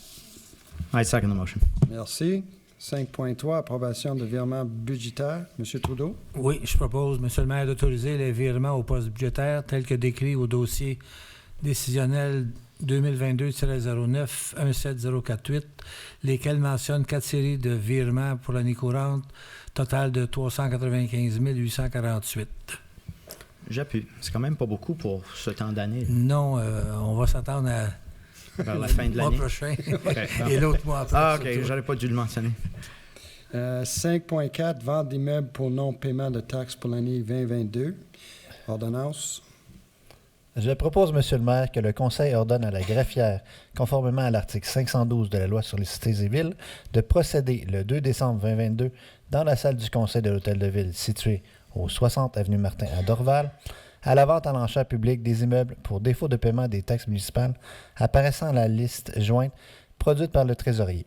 I second the motion. Merci. 5.3, approbation de virement budgétaire. Monsieur Trudeau. Oui, je propose, Monsieur le maire, d'autoriser les virements au poste budgétaire tels que décrits au dossier décisionnel 2022-09 17048, lesquels mentionnent 4 séries de virements pour l'année courante, total de 395 848. J'appuie. C'est quand même pas beaucoup pour ce temps d'année. Non, on va s'attendre à vers la fin de l'année. Le mois prochain Okay. et l'autre mois après. Ah, OK. surtout. J'aurais pas dû le mentionner. 5.4, vente d'immeubles pour non-paiement de taxes pour l'année 2022. Ordonnance. Je propose, Monsieur le maire, que le Conseil ordonne à la greffière, conformément à l'article 512 de la Loi sur les cités et villes, de procéder le 2 décembre 2022 dans la salle du Conseil de l'Hôtel de Ville située au 60 avenue Martin à Dorval, à la vente à l'enchère publique des immeubles pour défaut de paiement des taxes municipales apparaissant à la liste jointe produite par le trésorier.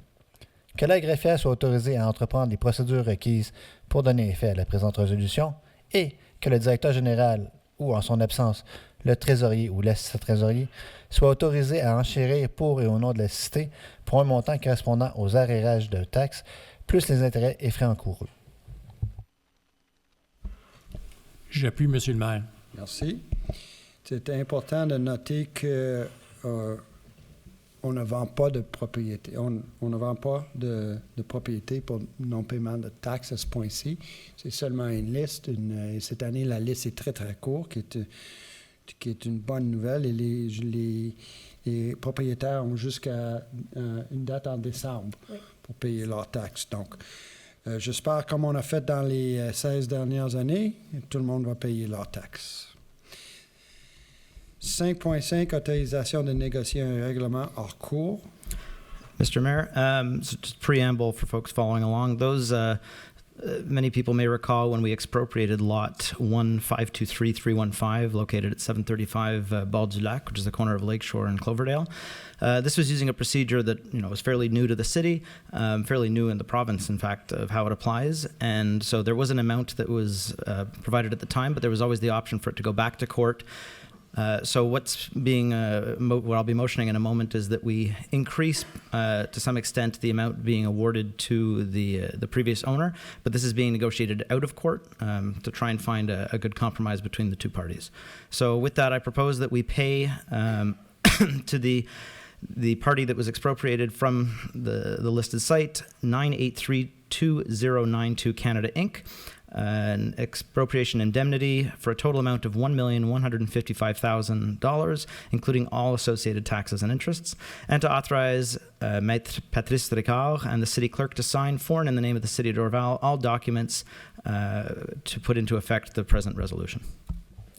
Que la greffière soit autorisée à entreprendre les procédures requises pour donner effet à la présente résolution et que le directeur général ou, en son absence, le trésorier ou l'assistant-trésorier soit autorisé à enchérir pour et au nom de la cité pour un montant correspondant aux arrérages de taxes plus les intérêts et frais encourus. J'appuie, Monsieur le maire. Merci. C'est important de noter que on ne vend pas de propriété. On ne vend pas de propriété pour non-paiement de taxes à ce point-ci. C'est seulement une liste. Et cette année, la liste est très, très courte, qui est une bonne nouvelle. Et les propriétaires ont jusqu'à une date en décembre pour payer leurs taxes. Donc, j'espère, comme on a fait dans les 16 dernières années, tout le monde va payer leurs taxes. 5.5, autorisation de négocier un règlement hors cours. Mr. Mayor, so just preamble for folks following along. Those many people may recall when we expropriated lot 1523315, located at 735 Bord du Lac, which is the corner of Lakeshore and Cloverdale. This was using a procedure that was fairly new to the city, fairly new in the province, in fact, of how it applies. And so there was an amount that was provided at the time, but there was always the option for it to go back to court. So what's being, what I'll be motioning in a moment is that we increase to some extent the amount being awarded to the previous owner, but this is being negotiated out of court to try and find a good compromise between the two parties. So with that, I propose that we pay to the party that was expropriated from the listed site, 9832092 Canada Inc., an expropriation indemnity for a total amount of $1,155,000, including all associated taxes and interests, and to authorize Maître Patrice Ricard and the city clerk to sign for and in the name of the city of Dorval all documents to put into effect the present resolution.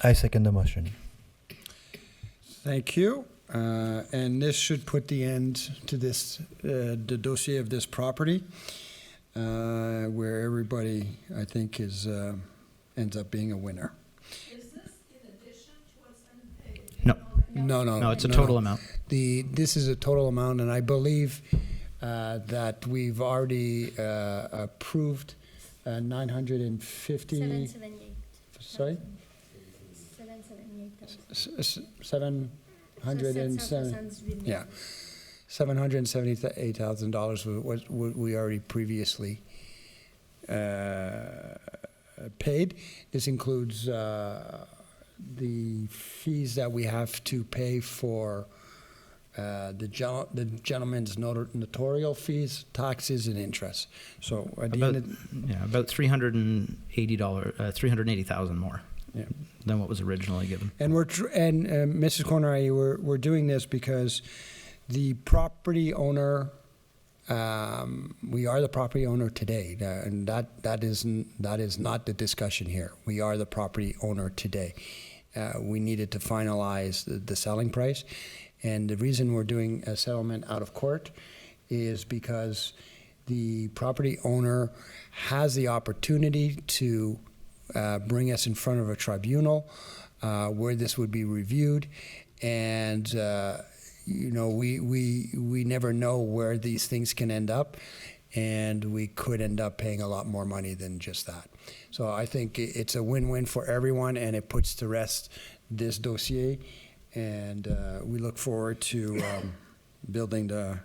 I second the motion. Thank you. And this should put the end to this, the dossier of this property. Where everybody, I think, is ends up being a winner. Is this in addition to what's been paid? No. No, it's a total amount. This is a total amount, and I believe that we've already approved 950. 778. Sorry? 778,000. 707. Yeah. $778,000 was what we already previously paid. This includes the fees that we have to pay for the gentleman's notarial fees, taxes, and interest. So at the end of, about $380,000 more than what was originally given. And Mrs. Corneray, we're doing this because the property owner, we are the property owner today, and that is not the discussion here. We are the property owner today. We needed to finalize the selling price, and the reason we're doing a settlement out of court is because the property owner has the opportunity to bring us in front of a tribunal where this would be reviewed, and we never know where these things can end up, and we could end up paying a lot more money than just that. So I think it's a win-win for everyone, and it puts to rest this dossier, and we look forward to building the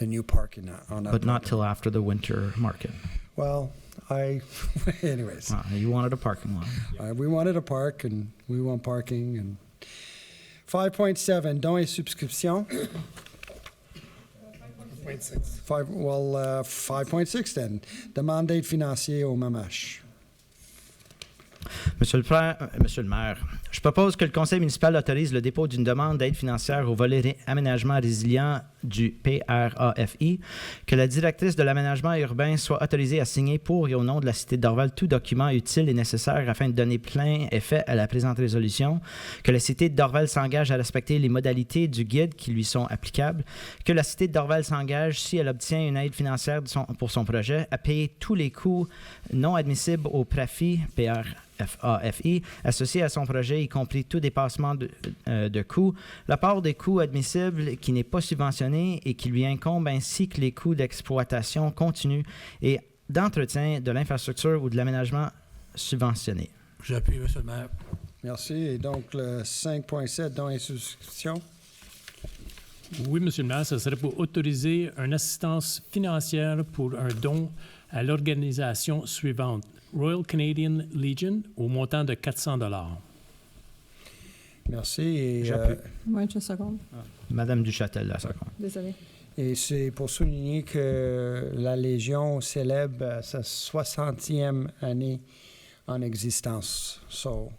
new park on that. But not till after the winter market. Well, anyways. You wanted a parking lot. We wanted a park, and we want parking, and 5.7, dons et subscriptions. 5.6 then, demande d'aide financière au MAMACH. Monsieur le maire, je propose que le conseil municipal autorise le dépôt d'une demande d'aide financière au volet aménagement résilient du PRAFI, que la directrice de l'aménagement urbain soit autorisée à signer pour et au nom de la cité de Dorval tout document utile et nécessaire afin de donner plein effet à la présente résolution, que la cité de Dorval s'engage à respecter les modalités du guide qui lui sont applicables, que la cité de Dorval s'engage, si elle obtient une aide financière pour son projet, à payer tous les coûts non admissibles au PRAFI, PRAFI, associés à son projet, y compris tout dépassement de coûts, la part des coûts admissibles qui n'est pas subventionnée et qui lui incombe, ainsi que les coûts d'exploitation continue et d'entretien de l'infrastructure ou de l'aménagement subventionné. J'appuie, monsieur le maire. Merci. Et donc, le 5.7, dons et subscriptions. Oui, monsieur le maire, ça serait pour autoriser une assistance financière pour un don à l'organisation suivante. Royal Canadian Legion, au montant de $400. Merci. Et, Oui, juste une seconde. Madame Duchâtel, la seconde. Désolée. Et c'est pour souligner que la Légion célèbre sa 60e année en existence. So,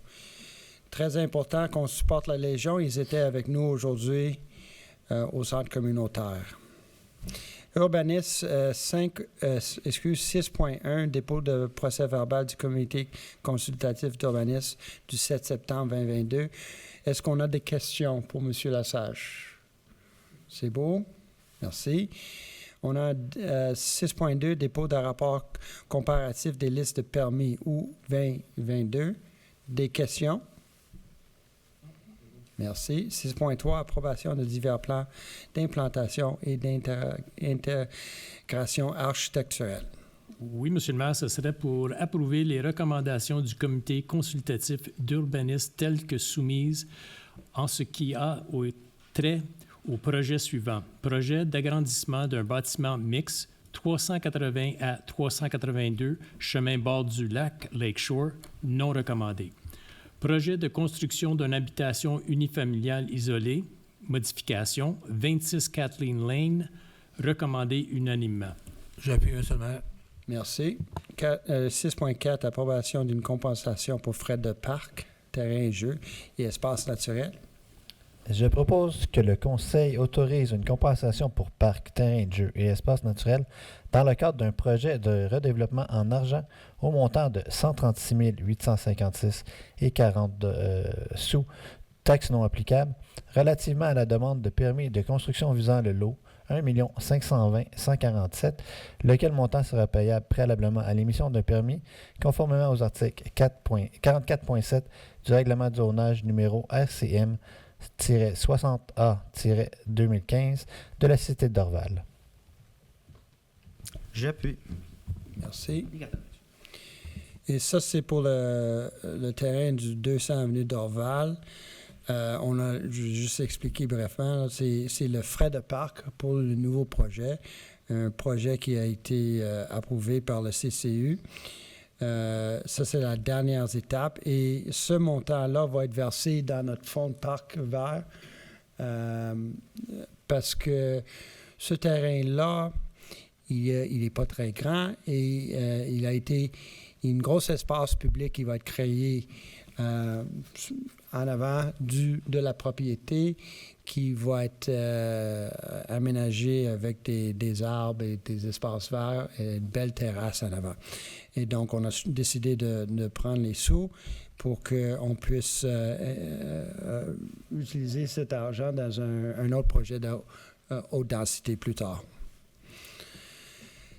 très important qu'on supporte la Légion. Ils étaient avec nous aujourd'hui au centre communautaire. Urbanisme 6.1, dépôt de procès verbal du comité consultatif d'urbanisme du 7 septembre 2022. Est-ce qu'on a des questions pour M. Lassage? C'est beau. Merci. On a 6.2, dépôt de rapport comparatif des listes de permis août 2022. Des questions? Merci. 6.3, approbation de divers plans d'implantation et d'intégration architecturelle. Oui, Monsieur le maire, ce serait pour approuver les recommandations du comité consultatif d'urbanisme telles que soumises en ce qui a trait au projet suivant. Projet d'agrandissement d'un bâtiment mixte 380 à 382, chemin bord du lac Lakeshore, non recommandé. Projet de construction d'une habitation unifamiliale isolée, modification, 26 Kathleen Lane, recommandé unanimement. J'appuie, Monsieur le maire. Merci. 6.4, approbation d'une compensation pour frais de parc, terrain et jeux et espaces naturels. Je propose que le conseil autorise une compensation pour parcs, terrains de jeux et espaces naturels dans le cadre d'un projet de redéveloppement en argent au montant de 136 856 et 40 sous, taxes non applicables, relativement à la demande de permis de construction visant le lot 1 520 147, lequel montant sera payable préalablement à l'émission d'un permis, conformément aux articles 44.7 du règlement de zonage numéro RCM-60A-2015 de la Cité de Dorval. J'appuie. Merci. Et ça, c'est pour le terrain du 200 avenue Dorval. On a juste expliqué brièvement, c'est le frais de parc pour le nouveau projet, un projet qui a été approuvé par le CCU. Ça, c'est la dernière étape. Et ce montant-là va être versé dans notre fonds de parc vert parce que ce terrain-là, il n'est pas très grand et il a été un gros espace public qui va être créé en avant de la propriété qui va être aménagé avec des arbres et des espaces verts et une belle terrasse en avant. Et donc, on a décidé de prendre les sous pour qu'on puisse utiliser cet argent dans un autre projet de haute densité plus tard.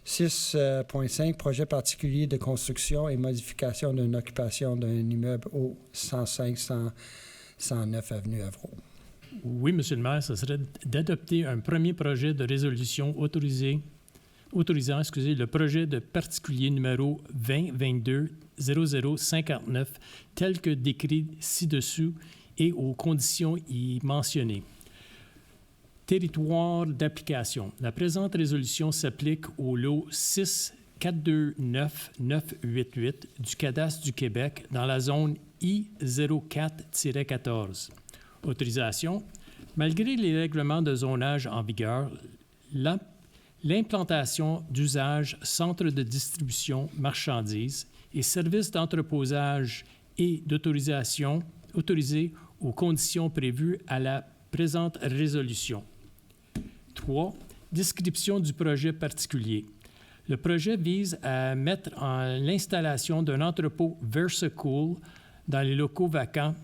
6.5, projet particulier de construction et modification d'une occupation d'un immeuble au 105-109 avenue Avro. Oui, Monsieur le maire, ce serait d'adopter un premier projet de résolution autorisant le projet de particulier numéro 2022-0059 tel que décrit ci-dessous et aux conditions y mentionnées. Territoire d'application. La présente résolution s'applique au lot 6-429-988 du cadastre du Québec dans la zone I-04-14. Autorisation. Malgré les règlements de zonage en vigueur, l'implantation d'usage centre de distribution marchandises et services d'entreposage et d'autorisation autorisés aux conditions prévues à la présente résolution. 3. Description du projet particulier. Le projet vise à mettre en l'installation d'un entrepôt Versacool dans les locaux vacants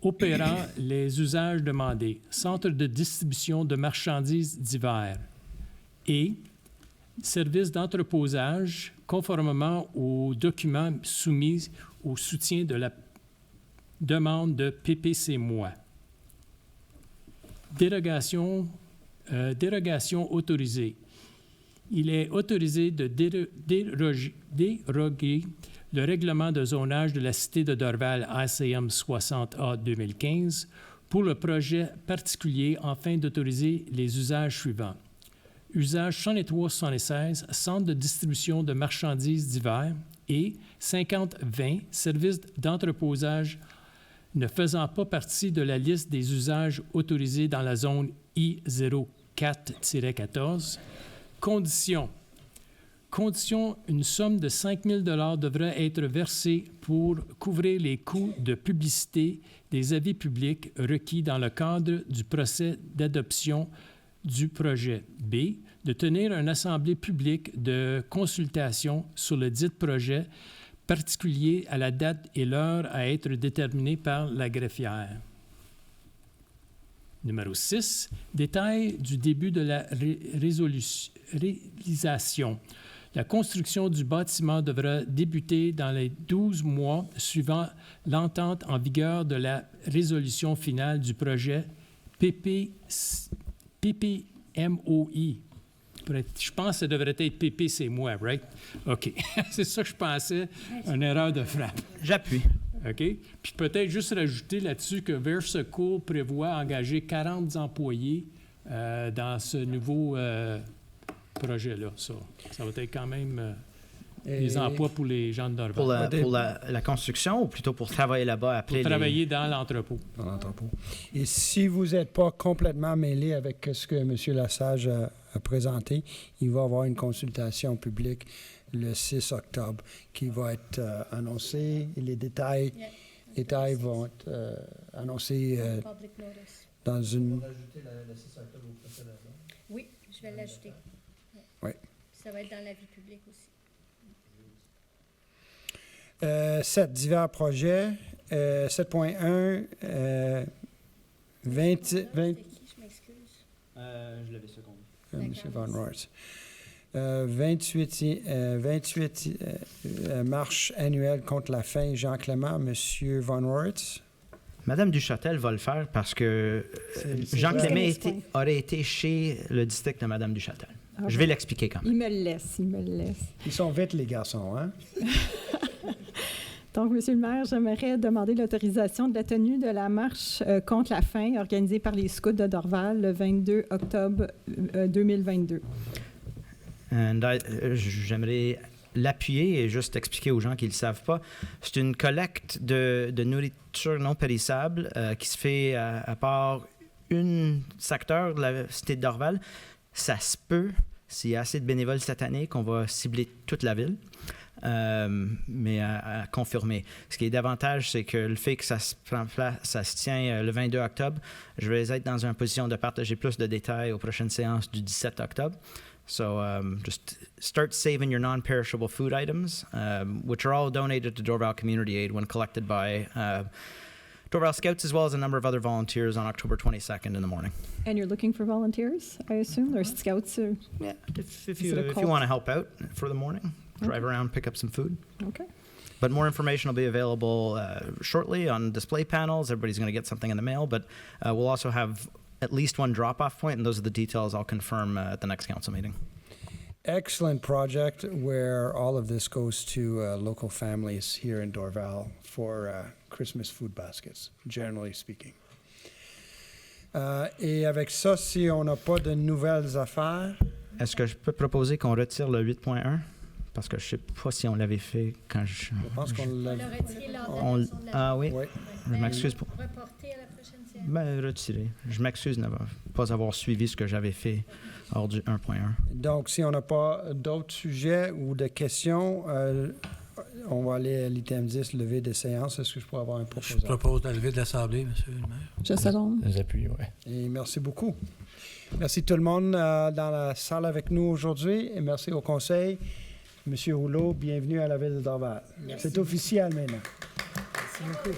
opérant les usages demandés, centre de distribution de marchandises divers et services d'entreposage conformément aux documents soumis au soutien de la demande de PPC-MOI. Dérogation autorisée. Il est autorisé de déroger le règlement de zonage de la Cité de Dorval ACM 60A 2015 pour le projet particulier afin d'autoriser les usages suivants. Usage 103-76, centre de distribution de marchandises divers et 50-20, services d'entreposage ne faisant pas partie de la liste des usages autorisés dans la zone I-04-14. Conditions. Une somme de 5 000 $ devrait être versée pour couvrir les coûts de publicité des avis publics requis dans le cadre du procès d'adoption du projet. B. de tenir une assemblée publique de consultation sur le dit projet, particulier à la date et l'heure à être déterminée par la greffière. Numéro 6, détail du début de la réalisation. La construction du bâtiment devra débuter dans les 12 mois suivant l'entente en vigueur de la résolution finale du projet PPMOI. Je pense que ça devrait être PP, c'est moi, right? OK. C'est ça que je pensais, une erreur de frappe. J'appuie. OK? Puis peut-être juste rajouter là-dessus que Versacool prévoit engager 40 employés dans ce nouveau projet-là. Ça va être quand même des emplois pour les gens de Dorval. Pour la construction ou plutôt pour travailler là-bas? Pour travailler dans l'entrepôt. Dans l'entrepôt. Et si vous n'êtes pas complètement mêlé avec ce que M. Lassage a présenté, il va y avoir une consultation publique le 6 octobre qui va être annoncée et les détails vont être annoncés dans une... On va ajouter le 6 octobre au procès. Oui, je vais l'ajouter. Oui. Ça va être dans la vie publique aussi. 7 divers projets. 7.1, 20... C'est qui? Je m'excuse. Je l'avais secondé. M. Von Royce. 28 marche annuelle contre la faim, Jean Clément, M. Von Royce. Madame Duchâtel va le faire parce que Jean Clément aurait été chez le district de Madame Duchâtel. Je vais l'expliquer quand même. Il me le laisse. Ils sont vite, les garçons, hein? Donc, Monsieur le maire, j'aimerais demander l'autorisation de la tenue de la marche contre la faim organisée par les Scouts de Dorval le 22 octobre 2022. J'aimerais l'appuyer et juste expliquer aux gens qui ne le savent pas. C'est une collecte de nourriture non périssable qui se fait à part un secteur de la cité de Dorval. Ça se peut, s'il y a assez de bénévoles cette année, qu'on va cibler toute la ville. Mais à confirmer. Ce qui est davantage, c'est que le fait que ça se tient le 22 octobre, je vais être dans une position de partager plus de détails aux prochaines séances du 17 octobre. So just start saving your non-perishable food items, which are all donated to Dorval Community Aid when collected by Dorval Scouts as well as a number of other volunteers on October 22nd in the morning. And you're looking for volunteers, I assume? Or scouts? Or yeah, if you want to help out for the morning, drive around, pick up some food. Okay. But more information will be available shortly on display panels. Everybody's going to get something in the mail, but we'll also have at least one drop-off point, and those are the details I'll confirm at the next council meeting. Excellent project where all of this goes to local families here in Dorval for Christmas food baskets, generally speaking. Et avec ça, si on n'a pas de nouvelles affaires... Est-ce que je peux proposer qu'on retire le 8.1? Parce que je ne sais pas si on l'avait fait quand je... Je pense qu'on l'avait... Ah oui? Je m'excuse pour... Reporter à la prochaine séance? Ben, retirer. Je m'excuse de ne pas avoir suivi ce que j'avais fait hors du 1.1. Donc, si on n'a pas d'autres sujets ou de questions, on va aller à l'item 10, levée de séance. Est-ce que je pourrais avoir un proposal? Je propose de lever de l'Assemblée, monsieur le maire. Je seconde. J'appuie, oui. Et merci beaucoup. Merci tout le monde dans la salle avec nous aujourd'hui et merci au conseil. Monsieur Rouleau, bienvenue à la ville de Dorval. C'est officiel maintenant. Merci beaucoup.